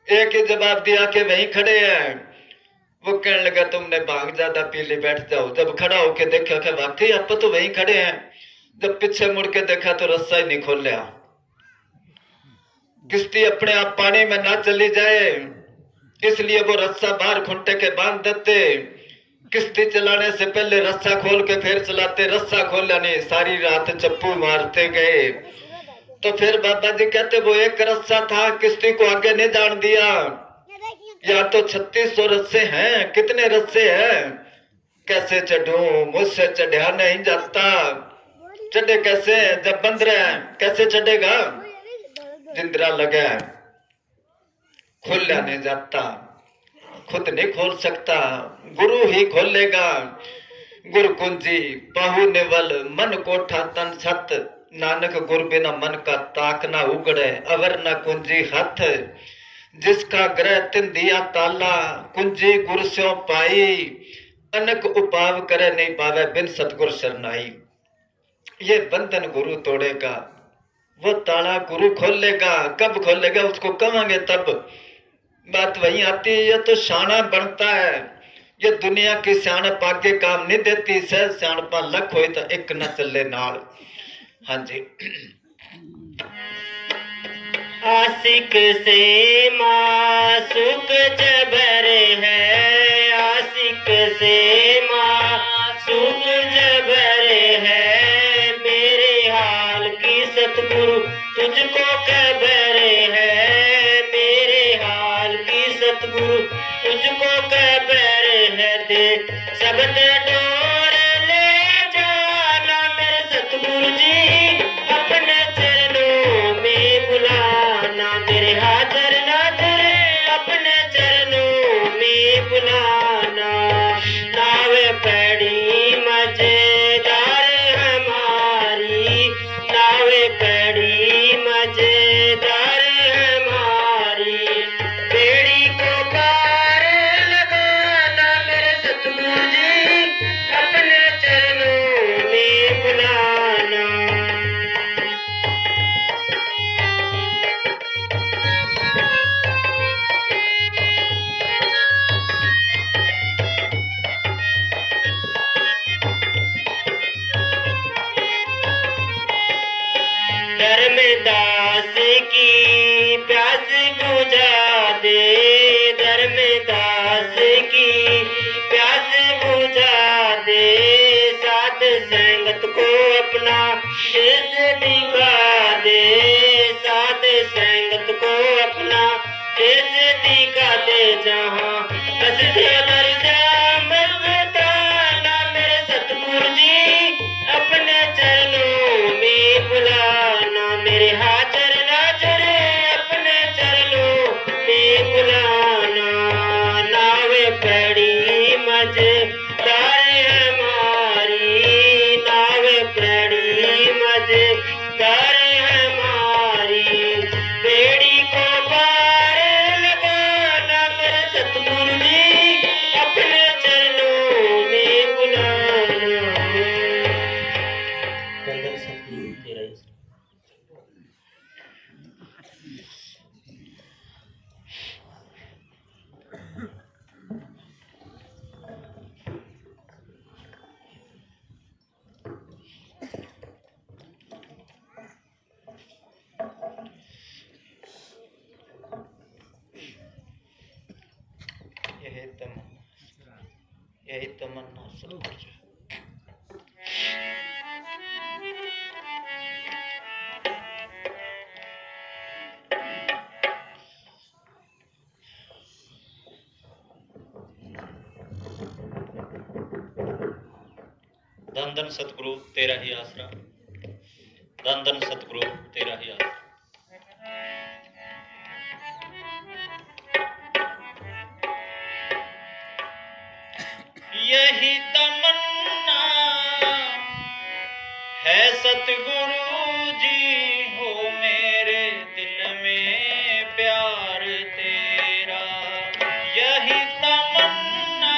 एक ही जवाब दिया कि वहीं खड़े हैं। वो कहने लगा तुमने भांग ज्यादा पी ली, बैठ जाओ। जब खड़ा होके देखा कि वाकई आप तो वहीं खड़े हैं। जब पीछे मुड़ के देखा तो रस्सा ही नहीं खोल लिया। किश्ती अपने आप पानी में ना चली जाए इसलिए वो रस्सा बाहर खुंटे के बांध देते। किश्ती चलाने से पहले रस्सा खोल के फिर चलाते, रस्सा खोला नहीं, सारी रात चप्पू मारते गए। तो फिर बाबा जी कहते वो एक रस्सा था, किश्ती को आगे नहीं जान दिया। या तो 3600 रस्से हैं, कितने रस्से हैं, कैसे चढ़ूं, मुझसे चढ़ा नहीं जाता। चढ़े कैसे जब बंद रहे, कैसे चढ़ेगा, जिंदरा लगा खोलना नहीं जाता, खुद नहीं खोल सकता, गुरु ही खोलेगा। गुरु कुंजी पाहु निवल मन कोठा तन छत, नानक गुर बिना मन का ताक ना उगड़े, अवर न कुंजी हथ। जिसका ग्रह तिन दिया ताला, कुंजी गुर स्यों पाई, अनक उपाव करे नहीं पावे बिन सतगुर शरनाई। ये बंधन गुरु तोड़ेगा, वो ताला गुरु खोलेगा। कब खोलेगा उसको कहेंगे तब। बात वही आती है, ये तो शाना बनता है, ये दुनिया की सियाणप आगे काम नहीं देती। सह सियाणपा लख होए तो एक न चले नाल। हाँ जी। आशिक से मासूक जबर है, आशिक से मासूक जबर है, मेरे हाल की सतगुरु तुझको खबर है, मेरे हाल की सतगुरु तुझको खबर है। दे शब्द डोर ले जाना मेरे सतगुरु जी, अपने चरणों में बुलाना, तेरे हाजर नाजर अपने चरणों में बुलाना। नाव पड़ी मजेदार हमारी, नाव पड़ी मजेदार हमारी, बेड़ी को पार लगाना मेरे सतगुरु जी, अपने चरणों में बुलाना। धर्मदास की प्यास बुझा दे, धर्मदास की प्यास बुझा दे, साध संगत को अपना देश दिखा दे, साध संगत को अपना देश दिखा दे, जहाँ बस देवर श्याम बताना मेरे सतगुरु जी, अपने चरणों में बुलाना, मेरे हाजर नाजर अपने चरणों में बुलाना। नाव पड़ी मजेदार हमारी, नाव पड़ी मजेदार यही तमन्ना सब कुछ है। धन धन सतगुरु तेरा ही आसरा, धन धन सतगुरु तेरा ही आसरा। यही तमन्ना है सतगुरु जी, हो मेरे दिल में प्यार तेरा। यही तमन्ना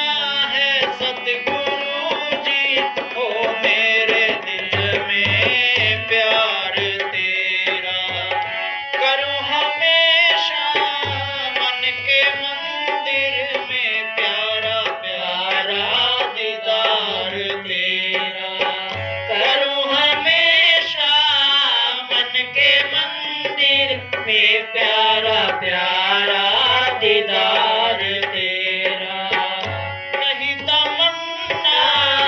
है सतगुरु जी, हो मेरे दिल में प्यार तेरा। करूं हमेशा मन के मंदिर में प्यारा प्यारा दीदार तेरा। करूं हमेशा मन के मंदिर में प्यारा प्यारा दीदार तेरा। यही तमन्ना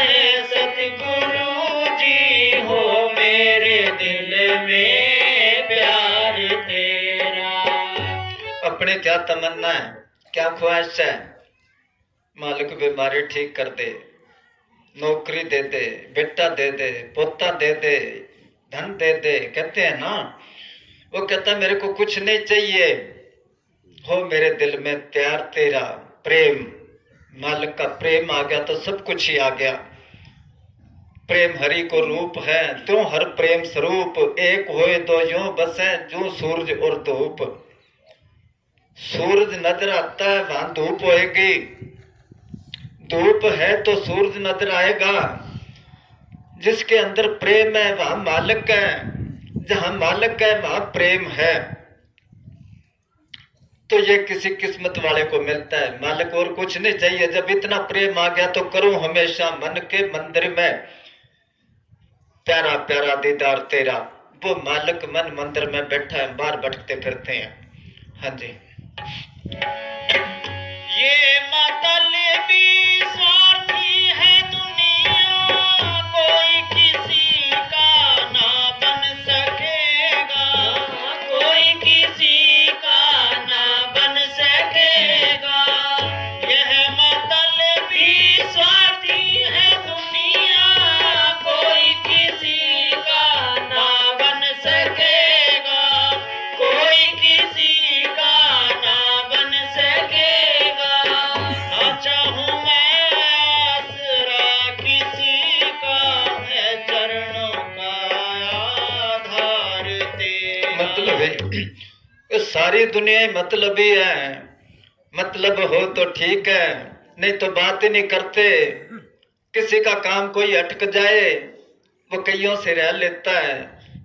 है सतगुरु जी, हो मेरे दिल में प्यार तेरा। अपने क्या तमन्ना है, क्या ख्वाहिश है? मालिक बीमारी ठीक कर दे, नौकरी दे दे, बेटा दे दे, पोता दे दे, धन दे दे, कहते हैं ना। वो कहता मेरे को कुछ नहीं चाहिए, हो मेरे दिल में प्यार तेरा, प्रेम। मालिक का प्रेम आ गया तो सब कुछ ही आ गया। प्रेम हरि को रूप है, त्यों हर प्रेम स्वरूप। एक होए दो यूं बसे, जो सूरज और धूप। सूरज नजर आता है वहां धूप होएगी, धूप है तो सूरज नजर आएगा। जिसके अंदर प्रेम है वहां मालिक है, जहां मालिक है वहां प्रेम है। तो ये किसी किस्मत वाले को मिलता है। मालिक और कुछ नहीं चाहिए। जब इतना प्रेम आ गया तो करूं हमेशा मन के मंदिर में प्यारा प्यारा दीदार तेरा। वो मालिक मन मंदिर में बैठा है, बाहर भटकते फिरते हैं। हाँ जी। ये मतलबी स्वार्थी है दुनिया, कोई किसी का ना बन सकेगा, कोई किसी का ना बन सकेगा। यह मतलबी स्वार्थी है दुनिया, कोई किसी का ना बन सकेगा, कोई किसी का ना बन सकेगा। ना चाहूं मैं आसरा किसी का, है चरणों का आधार तेरा। मतलब है सारी दुनिया मतलब ही है। मतलब हो तो ठीक है, नहीं तो बात ही नहीं करते। किसी का काम कोई अटक जाए, वो कईयों से रह लेता है।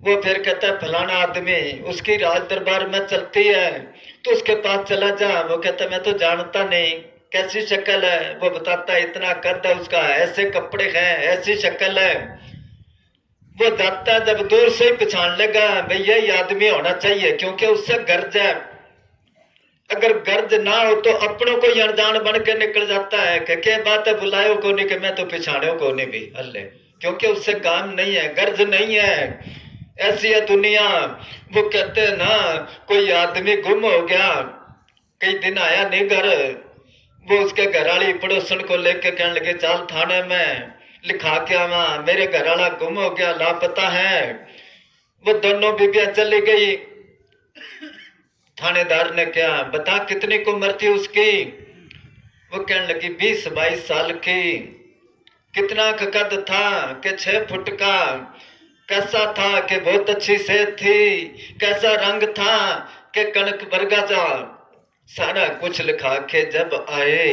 वो फिर कहता है फलाना आदमी, उसकी राज दरबार में चलती है तो उसके पास चला जा। वो कहता है मैं तो जानता नहीं, कैसी शक्ल है। वो बताता है इतना कद है उसका, ऐसे कपड़े हैं, ऐसी शक्ल है। वो जाता है, जब दूर से ही पहचान लेगा भाई यही आदमी होना चाहिए, क्योंकि उससे गर्ज है। अगर गर्ज ना हो तो अपनों को ही अनजान बन के निकल जाता है कि क्या बात है, बुलायो को नहीं कि मैं तो पहचाने को नहीं भी हल्ले, क्योंकि उससे काम नहीं है, गर्ज नहीं है। ऐसी है दुनिया। वो कहते हैं ना, कोई आदमी गुम हो गया, कई दिन आया नहीं घर। वो उसके घर वाली पड़ोसन को लेके कहने लगे चल थाने में लिखा के आवा, मेरे घर वाला गुम हो गया, लापता है। वो दोनों बीबियां चली गई। थानेदार ने क्या बता कितनी को उम्र थी उसकी? वो कहने लगी 20-22 साल की। कितना का कद था? कि 6 फुट का। कैसा था? कि बहुत अच्छी सेहत थी। कैसा रंग था? कि कणक वर्गा सा। सारा कुछ लिखा के जब आए,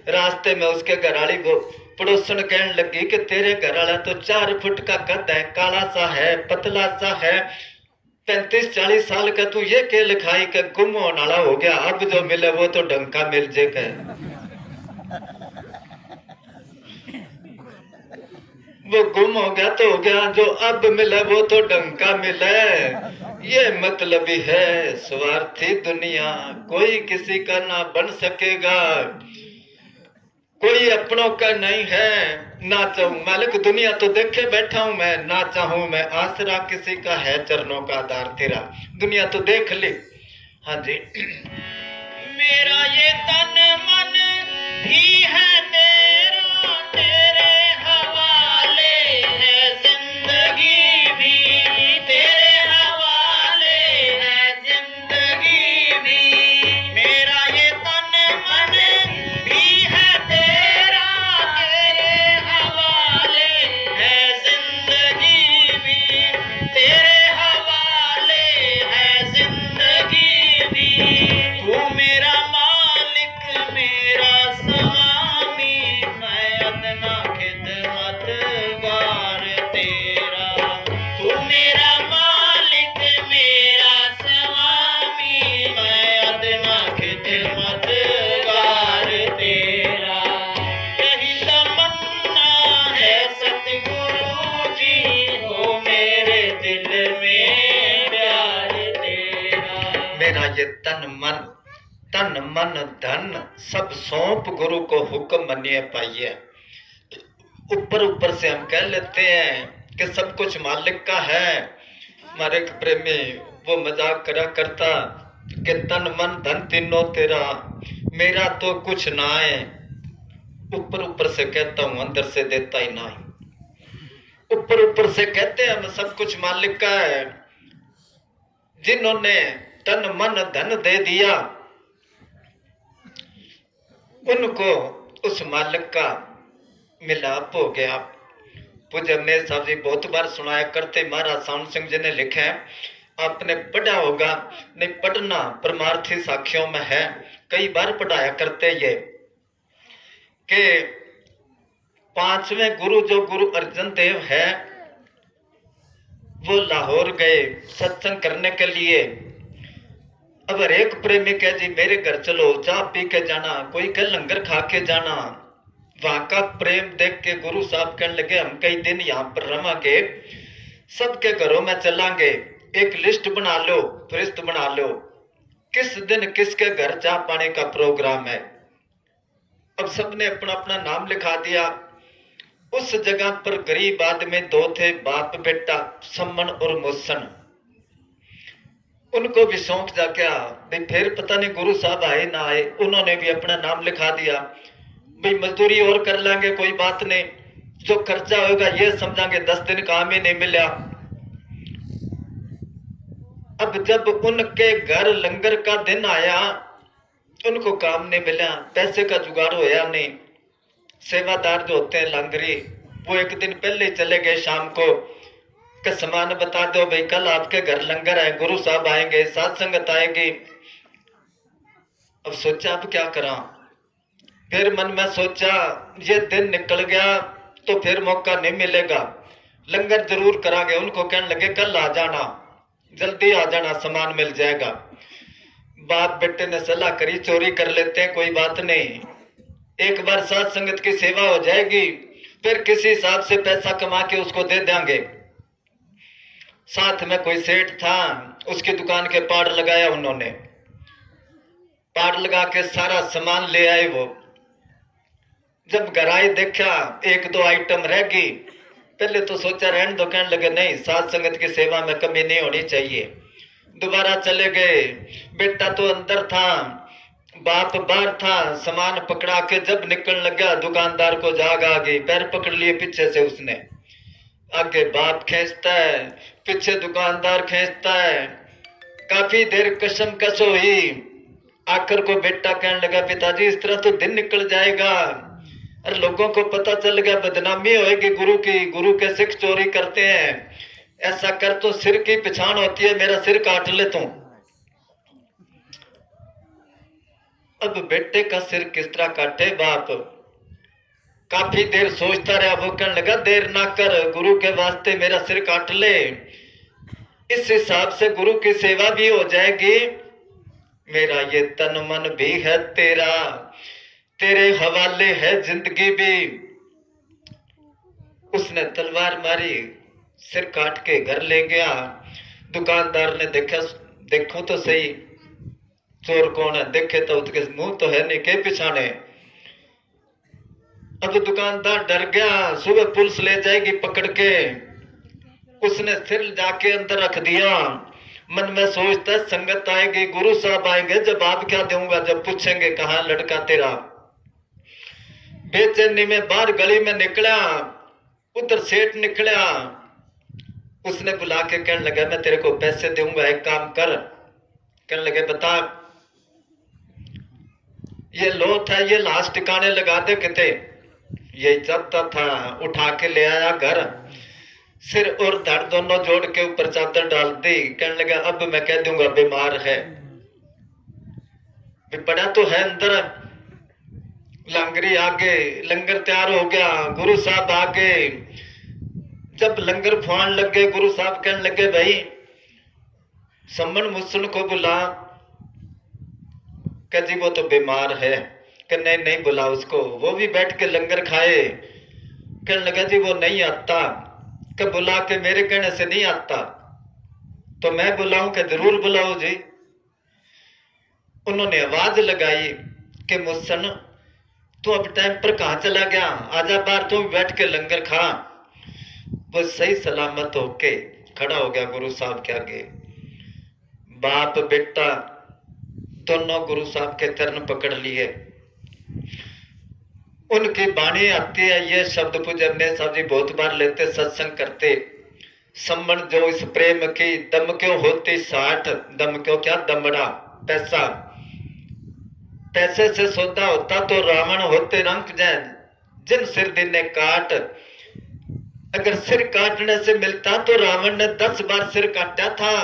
रास्ते में उसके घरवाली वो पड़ोसन कहने लगी कि तेरे घर वाला तो 4 फुट का कद है, काला सा है, पतला सा है, 35-40 साल का, तू ये के लिखाई के गुम होने वाला हो गया, अब जो मिले वो तो डंका मिल जाएगा। वो गुम हो गया तो हो गया, जो अब मिले वो तो डंका मिले। ये मतलब ही है स्वार्थी दुनिया, कोई किसी का ना बन सकेगा। कोई अपनों का नहीं है, ना चाहूं मालिक दुनिया तो देखे बैठा हूं मैं, ना चाहूं मैं आसरा किसी का है चरणों का आधार तेरा। दुनिया तो देख ली। हाँ जी। मेरा ये तन मन भी है तेरा, तेरे हवाले है जिंदगी भी, तेरे हवाले है जिंदगी भी। मेरा ये तन मन भी है तेरा, तेरे हवाले है जिंदगी भी, तेरे हवाले है जिंदगी भी। तू मेरा मालिक मेरा स्वामी, मैं अदना खिदमतगार तेरा। तू मेरा मालिक मेरा स्वामी, मैं अदना खिदमतगार तेरा। यही तमन्ना है सतगुरु जी, हो मेरे दिल में प्यार तेरा। मेरा ये तन मन धन सब सौंप गुरु को हुक्म मनिए पाइए। ऊपर ऊपर से हम कह लेते हैं कि सब कुछ मालिक का है। हमारे एक प्रेमी वो मजाक करा करता कि तन मन धन तीनों तेरा, मेरा तो कुछ ना है। ऊपर ऊपर से कहता हूं अंदर से देता ही ना है। ऊपर ऊपर से कहते हैं हम सब कुछ मालिक का है। जिन्होंने तन मन धन दे दिया उनको उस मालिक का मिलाप हो गया। पूज्य अवनेश साहब जी बहुत बार सुनाया करते, महाराज साउंड सिंह जी ने लिखा है, आपने पढ़ा होगा, नहीं पढ़ना परमार्थी साखियों में है, कई बार पढ़ाया करते ये कि पांचवें गुरु जो गुरु अर्जन देव है वो लाहौर गए सत्संग करने के लिए। अब हर एक प्रेमी कह जी मेरे घर चलो, चाय पी के जाना, कोई कह लंगर खा के जाना। वहां का प्रेम देख के गुरु साहब कहने लगे हम कई दिन यहाँ पर रवांगे, सबके घरों में चलांगे, एक लिस्ट बना लो, फरिश्त बना लो, किस दिन किसके घर चाय पाने का प्रोग्राम है। अब सबने अपना अपना नाम लिखा दिया। उस जगह पर गरीब आदमी दो थे, बाप बेटा सम्मन और मोसन। उनको भी शौक जा क्या भाई, फिर पता नहीं गुरु साहब आए ना आए, उन्होंने भी अपना नाम लिखा दिया। भाई मजदूरी और कर लेंगे कोई बात नहीं, जो खर्चा होगा ये समझांगे, 10 दिन काम ही नहीं मिला। अब जब उनके घर लंगर का दिन आया उनको काम नहीं मिला, पैसे का जुगाड़ होया नहीं। सेवादार जो होते हैं लंगरी वो एक दिन पहले चले गए शाम को कि सामान बता दो भाई कल आपके घर लंगर है, गुरु साहब आएंगे, साथ संगत आएगी। अब सोचा अब क्या करा, फिर मन में सोचा ये दिन निकल गया तो फिर मौका नहीं मिलेगा, लंगर जरूर करांगे। उनको कहने लगे कल आ जाना, जल्दी आ जाना, सामान मिल जाएगा। बाप बेटे ने सलाह करी चोरी कर लेते हैं, कोई बात नहीं, एक बार साथ संगत की सेवा हो जाएगी फिर किसी हिसाब से पैसा कमा के उसको दे देंगे। साथ में कोई सेठ था, उसकी दुकान के पाड़ लगाया उन्होंने, पाड़ लगा के सारा सामान ले आए। वो जब घर आए देखा 1-2 आइटम रह गई, पहले तो सोचा रहने दो, कहने लगे नहीं साथ संगत की सेवा में कमी नहीं होनी चाहिए। दोबारा चले गए, बेटा तो अंदर था, बाप बाहर था। सामान पकड़ा के जब निकलने लगा दुकानदार को जाग आ गई, पैर पकड़ लिए पीछे से उसने, आगे बाप खींचता है, पीछे दुकानदार खींचता है। काफी देर कसम कस हुई, आखिर को बेटा कहने लगा पिताजी इस तरह तो दिन निकल जाएगा, और लोगों को पता चल गया बदनामी होएगी गुरु की, गुरु के सिख चोरी करते हैं, ऐसा कर तो सिर की पहचान होती है, मेरा सिर काट ले तू। अब बेटे का सिर किस तरह काटे बाप, काफी देर सोचता रहा। वो कहने लगा देर ना कर, गुरु के वास्ते मेरा सिर काट ले, इस हिसाब से गुरु की सेवा भी हो जाएगी। मेरा ये तन मन भी है तेरा, तेरे हवाले है जिंदगी भी। उसने तलवार मारी, सिर काट के घर ले गया। दुकानदार ने देखा, देखो तो सही चोर कौन है, देखे तो उसके मुंह तो है नहीं के पिछाने। अब दुकानदार डर गया, सुबह पुलिस ले जाएगी पकड़ के। उसने सिर जाके अंदर रख दिया। मन में सोचता है संगत आएगी, गुरु साहब आएंगे, जवाब क्या दूंगा जब पूछेंगे कहाँ लड़का तेरा। बेचैनी में बाहर गली में निकला, उधर सेठ निकला। उसने बुला के कहने लगा मैं तेरे को पैसे दूंगा, एक काम कर। कहने लगे बता। ये लोथ है, ये लाश टिकाने लगा दे किते। यही चाहता था। उठा के ले आया घर, सिर और धड़ दोनों जोड़ के ऊपर चादर डाल दी। कहने लगा अब मैं कह दूंगा बीमार है। पड़ा तो है अंदर। लंगरी आगे, लंगर तैयार हो गया, गुरु साहब आगे। जब लंगर खुआन लगे, गुरु साहब कहने लगे भाई सम्मन मुसन को बुला। कह जी वो तो बीमार है। कह नहीं नहीं बुला उसको, वो भी बैठ के लंगर खाए। कहने लगा जी वो नहीं आता। कह बुला के, मेरे कहने से नहीं आता तो मैं बुलाऊं? कि जरूर बुलाओ जी। उन्होंने आवाज लगाई कि मुसन तू अब टाइम पर कहाँ चला गया, आजा बाहर, तू बैठ के लंगर खा। वो सही सलामत होके खड़ा हो गया गुरु साहब के आगे। बाप बेटा दोनों गुरु साहब के चरण पकड़ लिए। उनकी बाणी आती है, ये शब्द पूजन्य साहब जी बहुत बार लेते, सत्संग करते। सम्मन जो इस प्रेम की दम क्यों होती 60, दम क्यों क्या दमड़ा पैसा। पैसे से सौदा होता तो रावण होते रंग जैन, जिन सिर दिने काट। अगर सिर काटने से मिलता तो रावण ने 10 बार सिर काटा था।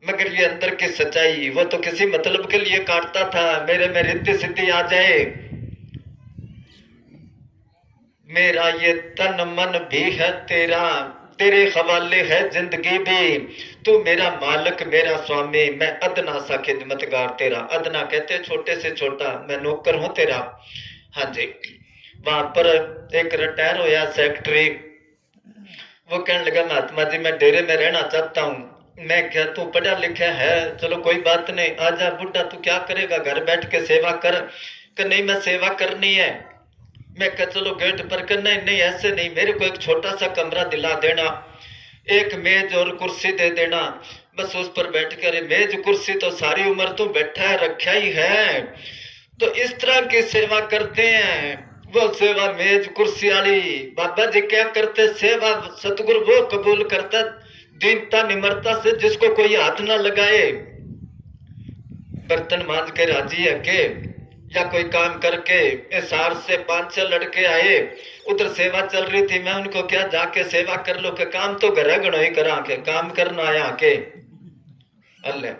मगर ये अंदर की सच्चाई, वो तो किसी मतलब के लिए काटता था, मेरे में रिद्धि सिद्धि आ जाए। मेरा ये तन मन भी है तेरा, तेरे हवाले है जिंदगी भी। तू मेरा मालिक मेरा स्वामी, मैं अदना सा खिदमतगार तेरा। अदना कहते छोटे से छोटा, मैं नौकर हूं तेरा। हाँ जी। वहां पर एक रिटायर होया सेक्रेटरी, वो कहने लगा महात्मा जी मैं डेरे में रहना चाहता हूँ। मैं क्या तू पढ़ा लिखा है, चलो कोई बात नहीं, आजा बुढ़ा तू क्या करेगा, घर बैठ के सेवा कर। कि नहीं मैं सेवा करनी है। मैं कहा चलो गेट पर कर। नहीं नहीं ऐसे नहीं, मेरे को एक छोटा सा कमरा दिला देना, एक मेज और कुर्सी दे देना, बस उस पर बैठ कर। मेज कुर्सी तो सारी उम्र तू बैठा है रखा ही है। तो इस तरह की सेवा करते हैं। वो सेवा मेज कुर्सी वाली बाबा जी क्या करते, सेवा सतगुरु वो कबूल करता दीनता निम्रता से, जिसको कोई हाथ ना लगाए। बर्तन मांज के राजी है के, या कोई काम करके। सार से 5-6 लड़के आए, उधर सेवा चल रही थी। मैं उनको क्या जाके सेवा कर लो, के काम तो घर गणो ही करा के, काम करना आया के अल्लाह।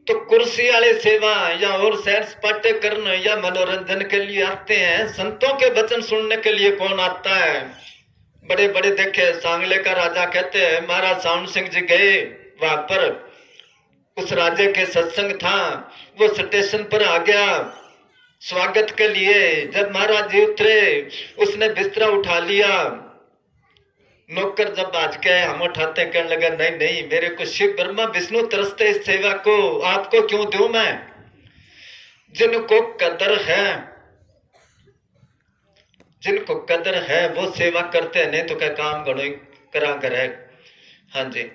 तो कुर्सी वाले सेवा या और सैर सपाटे करने या मनोरंजन के लिए आते हैं। संतों के वचन सुनने के लिए कौन आता है? बड़े बड़े देखे, सांगले का राजा कहते हैं महाराज साउंड सिंह जी गए वहां पर, उस राजे के सत्संग था। वो स्टेशन पर आ गया स्वागत के लिए। जब महाराज जी उतरे, उसने बिस्तरा उठा लिया। नौकर जब आज के हम उठाते, कहने लगा नहीं नहीं, मेरे को शिव ब्रह्मा विष्णु तरसते इस सेवा को, आपको क्यों दूं मैं? जिनको कदर है, जिनको कदर है वो सेवा करते हैं, नहीं तो क्या काम गणो करा करे। हाँ जी।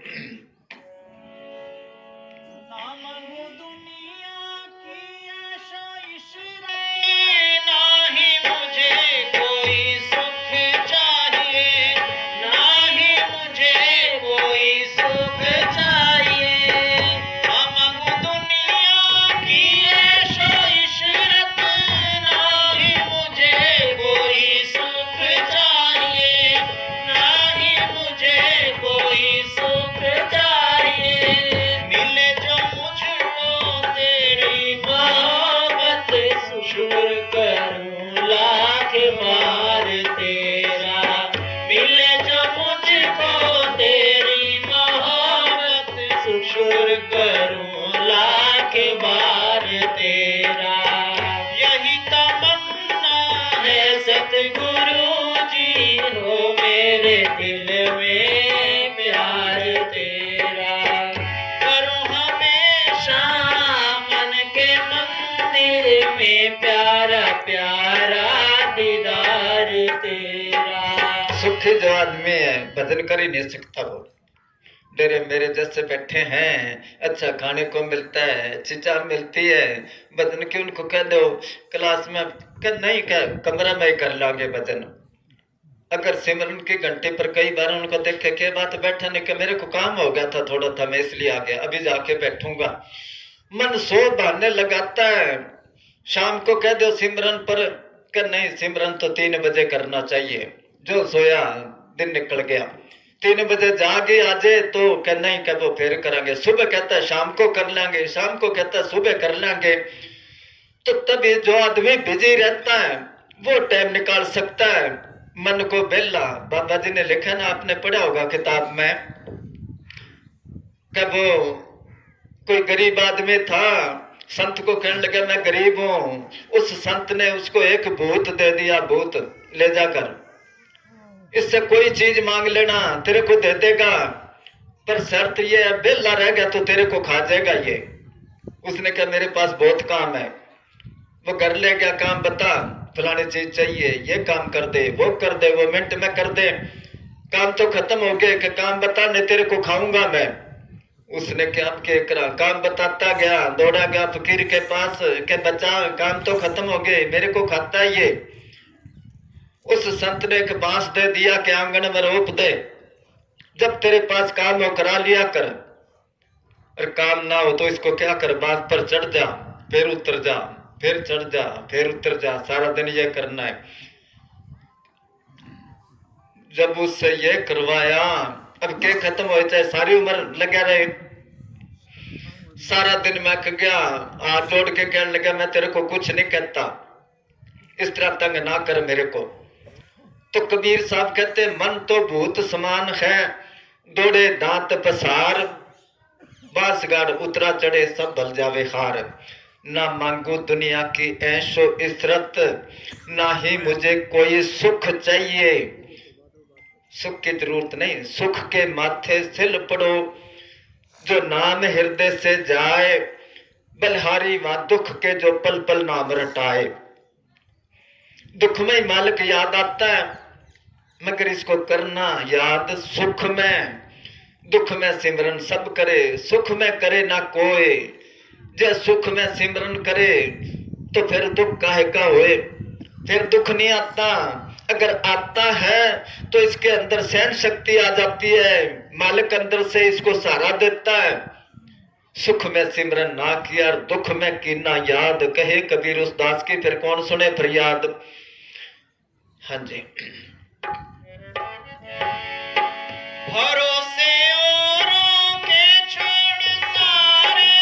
सतगुरु जी हो मेरे दिल में प्यार तेरा, करो हमेशा मन के मंदिर में प्यारा प्यारा सुखी जो आदमी है भजन कर ही नहीं सकता। वो डेरे मेरे जैसे बैठे हैं, अच्छा खाने को मिलता है, चीजा मिलती है, भजन की उनको कह दो क्लास में कह नहीं कह कमरा में ही कर लांगे भजन। अगर सिमरन की घंटे पर कई बार उनको देखे क्या बात बैठा नहीं, कि मेरे को काम हो गया था थोड़ा था, मैं इसलिए आ गया, अभी जाके बैठूंगा। मन सो बहाने लगाता है। शाम को कह दो सिमरन पर, कि नहीं सिमरन तो 3 बजे करना चाहिए, जो सोया दिन निकल गया। 3 बजे जागे आजे तो कह नहीं कह वो फिर करेंगे, सुबह कहता है शाम को कर लेंगे, शाम को कहता है सुबह कर लेंगे। तो तभी जो आदमी बिजी रहता है वो टाइम निकाल सकता है मन को बेला। बाबा जी ने लिखा ना, आपने पढ़ा होगा किताब में, कि वो कोई गरीब आदमी था, संत को कहने लगा मैं गरीब हूं। उस संत ने उसको एक भूत दे दिया, भूत ले जाकर इससे कोई चीज मांग लेना तेरे को दे देगा, पर शर्त ये है बेला रह गया तो तेरे को खा जाएगा ये। उसने कहा मेरे पास बहुत काम है। वो कर ले गया, काम बता, फलानी चीज चाहिए, ये काम कर दे, वो कर दे, वो मिनट में कर दे। काम तो खत्म हो गया कि काम बता नहीं तेरे को खाऊंगा मैं। उसने क्या करा, काम बताता गया, दौड़ा गया फकीर के पास के बच्चा काम तो खत्म हो गए, मेरे को खाता है ये। उस संत ने एक बांस दे दिया कि आंगन में रोप दे, जब तेरे पास काम हो करा लिया कर, और काम ना हो तो इसको क्या कर, बांस पर चढ़ जा, फिर उतर जा, फिर चढ़ जा, फिर उतर जा, सारा दिन ये करना है। जब उससे ये करवाया, अब के खत्म हो चाहे सारी उम्र लगा रहे, सारा दिन मैं गया, हाथ जोड़ के कहने लगा मैं तेरे को कुछ नहीं कहता, इस तरह तंग ना कर मेरे को। तो कबीर साहब कहते मन तो भूत समान है, दौड़े दांत पसार, बांसगाड़ उतरा चढ़े सब भल जावे हार। ना मांगू दुनिया की ऐशो इशरत, ना ही मुझे कोई सुख चाहिए। सुख की जरूरत नहीं, सुख के माथे सिल पड़ो, जो नाम हृदय से जाए, बलहारी व दुख के जो पल पल नाम रटाए। दुख में ही मालिक याद आता है, मगर इसको करना याद सुख में। दुख में सिमरन सब करे, सुख में करे ना कोई। जे सुख में सिमरन करे तो फिर दुख काहे का होए, फिर दुख नहीं आता। अगर आता है तो इसके अंदर सहन शक्ति आ जाती है, मालिक अंदर से इसको सहारा देता है। सुख में सिमरन ना किया, दुख में की ना याद, कहे कबीर उस दास की फिर कौन सुने फरियाद। हाँ जी। भरोसे औरों के छोड़ सारे,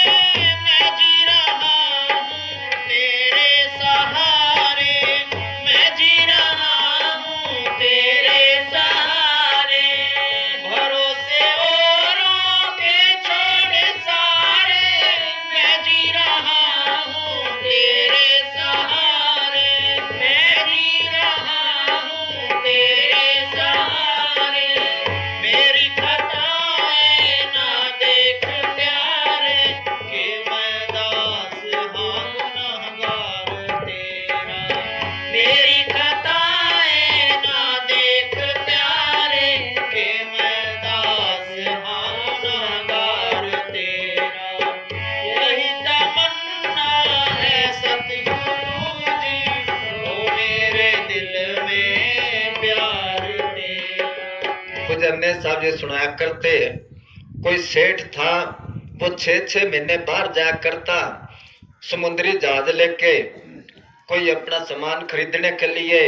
मैं जी रहा हूँ तेरे सहारे, मैं जी रहा हूँ तेरे सहारे। भरोसे औरों के छोड़ सारे, मैं जी रहा हूँ तेरे सहारे, मैं जी रहा हूँ तेरे सहारे। मेरी खताएं ना देख प्यारे, कि मैं दास हाँ गुनहगार तेरा। मेरी खताएं ना देख प्यारे, कि मैं दास हाँ गुनहगार तेरा। यही तमन्ना है सतगुरु जी, हो मेरे दिल में प्यार तेरा। कुछ अन्य साहब ये सुनाया करते, कोई सेठ था, वो 6-6 महीने बाहर जाया करता समुद्री जहाज लेके, कोई अपना सामान खरीदने के लिए।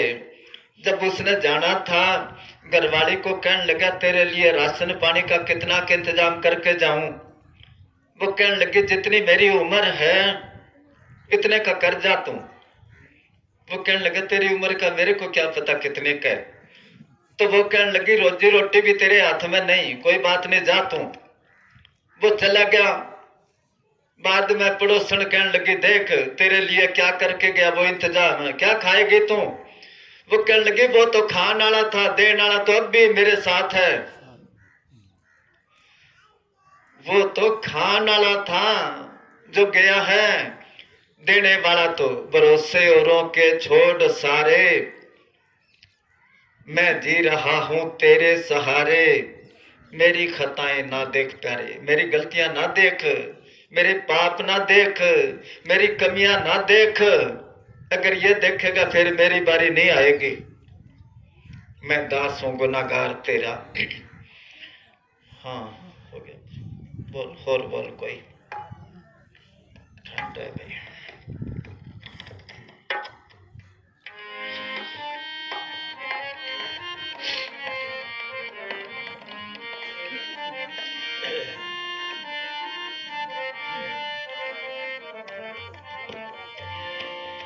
जब उसने जाना था, घरवाली को कहने लगा तेरे लिए राशन पानी का कितना के इंतजाम करके जाऊं। वो कहने लगी जितनी मेरी उम्र है इतने का कर जा तू। वो कहने लगा तेरी उम्र का मेरे को क्या पता कितने का है। तो वो कहने लगी रोजी रोटी भी तेरे हाथ में नहीं, कोई बात नहीं जा तू। वो चला गया। बाद में पड़ोसन कहने लगी देख तेरे लिए क्या करके गया, वो इंतजाम है, क्या खाएगी तू। वो कहने लगी वो तो खाने वाला था, देने वाला तो अब भी मेरे साथ है। वो तो खाने वाला था जो गया है, देने वाला तो भरोसे औरों के छोड़ सारे। मैं जी रहा हूं तेरे सहारे, मेरी खताएं ना देख प्यारे, मेरी गलतियां ना देख, मेरे पाप ना देख, मेरी कमियां ना देख। अगर ये देखेगा फिर मेरी बारी नहीं आएगी। मैं दास हूं गुनाहगार तेरा। हाँ हो गया। बोल और बोल कोई। ठंड है भाई।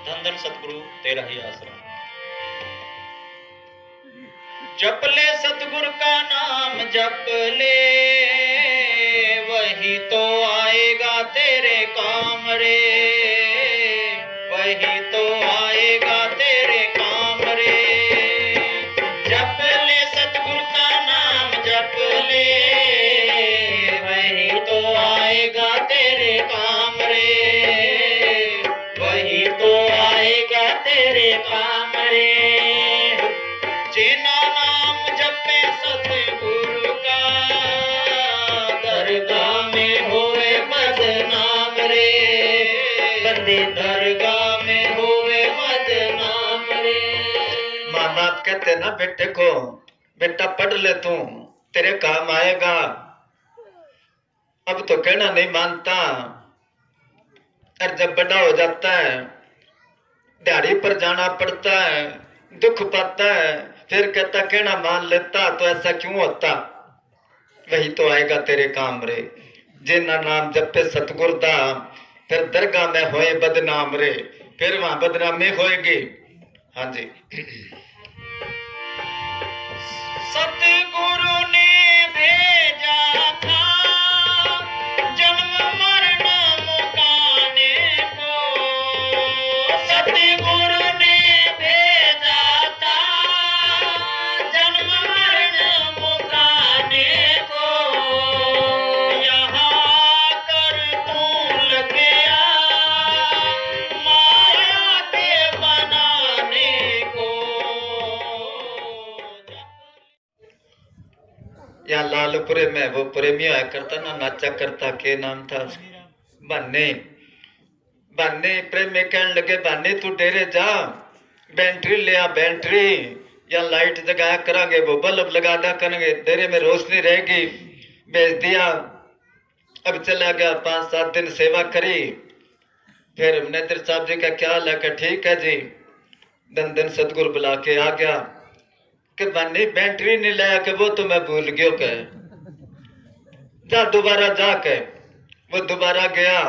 धन धन सतगुरु तेरा ही आसरा। जप ले सतगुरु का नाम जप ले, वही तो आएगा तेरे काम रे, वही तो आएगा तेरे काम रे। जप ले सतगुरु का नाम जप ले, वही तो आएगा तेरे काम रे, वही तो आएगा तेरे काम रे। जेना नाम जपे सतगुरु का, दरगाह में होए बदनाम रे, बंदे दरगाह में होए बदनाम रे। माँ बाप कहते ना बेटे को, बेटा पढ़ ले तू तेरे काम आएगा। अब तो कहना नहीं मानता, और जब बड़ा हो जाता है दिहाड़ी पर जाना पड़ता है, दुख पाता है, फिर कहता कहना मान लेता तो ऐसा क्यों होता। वही तो आएगा तेरे काम रे, जिना नाम जपे सतगुर दा, फिर दरगाह में होए बदनाम रे, फिर वहां बदनामी होएगी। हाँ जी। सतगुरु ने भेजा था जन्म मरण मुकाने को, सतगुरु ने भेजा था जन्म मरण मुकाने को। यहाँ आकर तू लग गया माया के बनाने को। या लालपुरे में वो प्रेमी आया करता ना, नाचा करता, के नाम था बन्ने। बन्ने प्रेमी कहने लगे बन्ने तू डेरे जा, बैटरी ले आ बैटरी, या लाइट जगाया करांगे, वो बल्ब लगा दिया करेंगे, डेरे में रोशनी रहेगी। भेज दिया। अब चला गया, 5-7 दिन सेवा करी। फिर मैनेजर साहब जी का ख्याल है कि ठीक है जी, दिन दिन सतगुरु बुला के आ गया कि बन्नी बैटरी नहीं लाया कि वो तो मैं भूल गयो के, जा दोबारा जाके। वो दोबारा गया,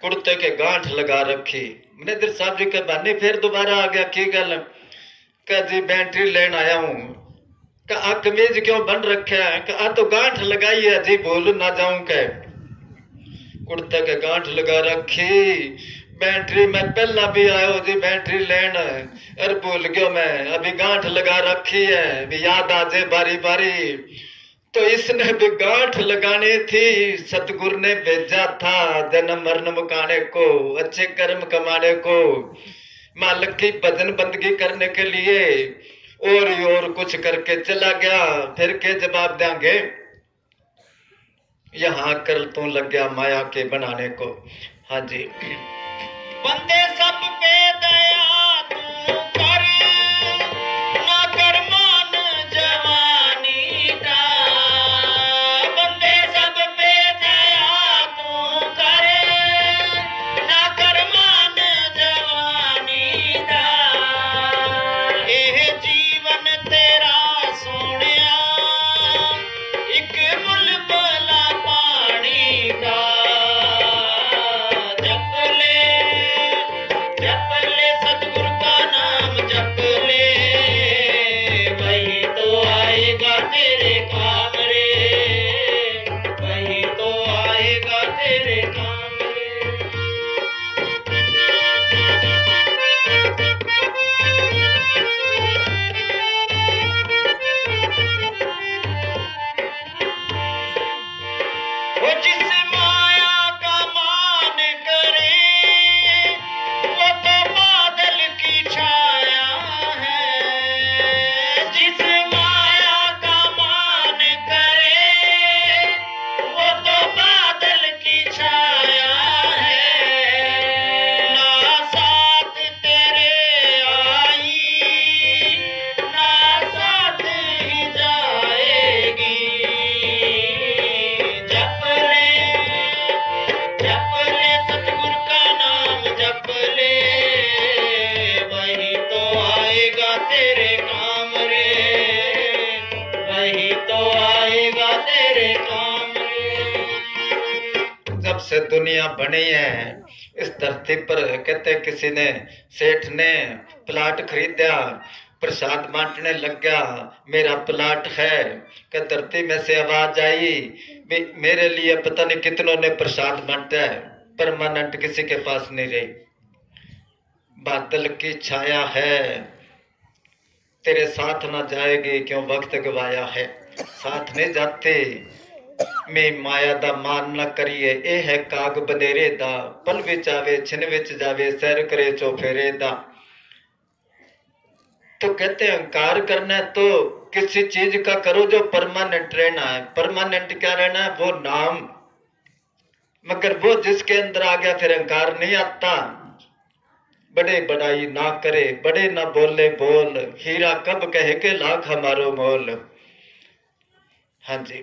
कुर्ते के गांठ लगा रखी। मैनेजर साहब जी के बन्नी फिर दोबारा आ गया, की गल का जी बैटरी लेन आया हूं। का आ कमीज क्यों बन रखा है, का आ तो गांठ लगाई है जी, भूल ना जाऊं के। कुर्ते के गांठ लगा रखी। बैटरी में पहला भी आयो जी बैटरी लेन, अरे भूल गयो मैं, अभी गांठ लगा रखी है, भी याद आ जाए बारी बारी। तो इसने भी गांठ लगानी थी, सतगुरु ने भेजा था जन्म मरण मुकाने को, अच्छे कर्म कमाने को, मालिक की भजन बंदगी करने के लिए। और कुछ करके चला गया, फिर के जवाब देंगे। यहाँ कर तू लग गया माया के बनाने को। हाँ जी। बंदे सब पे दया तू कर, ना कर मान जवानी का। बंदे सब पे दया तू कर, ना कर मान जवानी का। एह जीवन तेरा सोनिया एक मुल भला पानी का। जप ले तेरे काम रे। जब से दुनिया बनी है इस धरती पर, कहते किसी ने, सेठ ने प्लाट खरीदा, प्रसाद बांटने लग गया, मेरा प्लाट है। क्या धरती में से आवाज आई, मेरे लिए पता नहीं कितनों ने प्रसाद बांटा है, परमानेंट किसी के पास नहीं रही। बादल की छाया है, तेरे साथ ना जाएगी, क्यों वक्त गवाया है। साथ नहीं जाते मैं माया दा मान न करिए, ए है काग बनेरे दा, पल विच आवे छिन विच जावे, सैर करे चौफेरे दा। तो कहते अहंकार करना है तो किसी चीज का करो जो परमानेंट रहना है। परमानेंट क्या रहना है? वो नाम। मगर वो जिसके अंदर आ गया फिर अहंकार नहीं आता। बड़े बड़ाई ना करे, बड़े ना बोले बोल, हीरा कब कहे के लाख हमारो मोल। हाँ जी।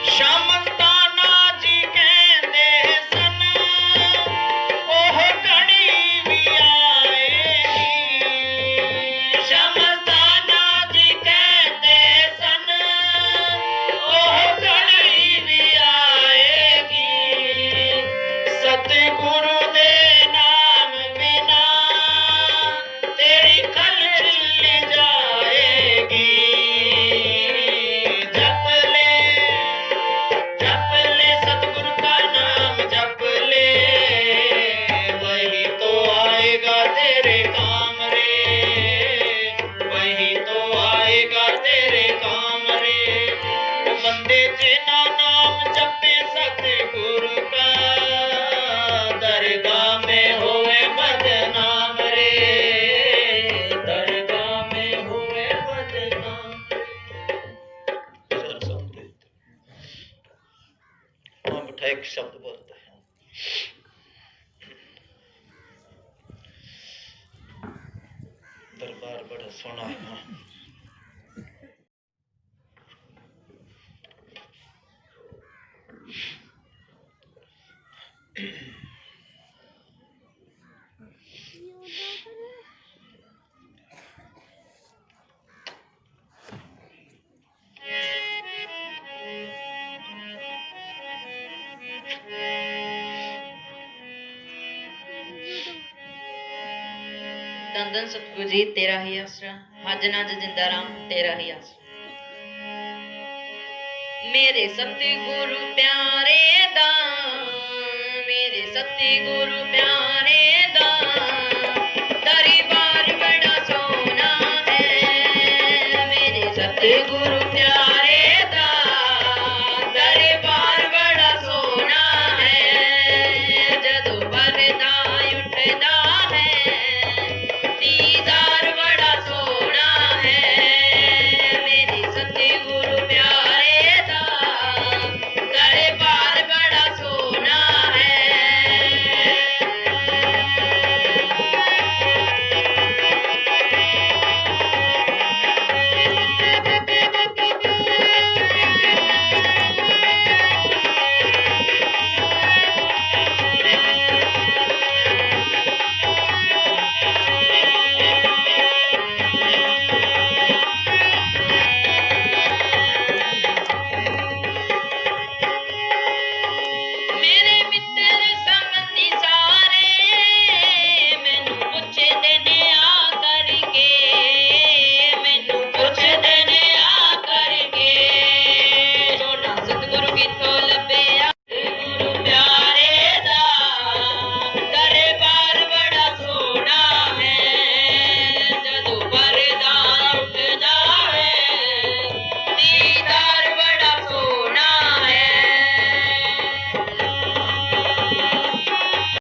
ਸ਼ਮਸਤਾਨਾ ਜੀ ਕਹਿੰਦੇ ਸਨ, ਉਹ ਘੜੀ ਵੀ ਆਏਗੀ। ਸ਼ਮਸਤਾਨਾ ਜੀ ਕਹਿੰਦੇ ਸਨ, ਉਹ ਘੜੀ ਵੀ ਆਏਗੀ। ਸਤਿਗੁਰੂ ਦੇ ਨਾਮ ਬਿਨਾ ਤੇਰੀ ਖਲਲ ਜਾਏਗੀ। जप ले सतगुरु का नाम जप ले, वही तो आएगा तेरे काम रे, वही तो आएगा तेरे काम रे। ओ बंदे जिना नाम जपे सतगुरु का, दरगाह में होए बदनाम रे, दरगाह में होए बदनाम। एक शब्द बोलते हैं, दरबार बड़ा सोना है ना। धन धन सतगुरु जी तेरा ही आसरा, हज नज जिंदा राम तेरा ही आसरा। मेरे सतगुरु प्यारे दा, मेरे सतगुरु प्यारे दा, दरबार बड़ा सोना है। मेरे सतगुरु प्यारे दा,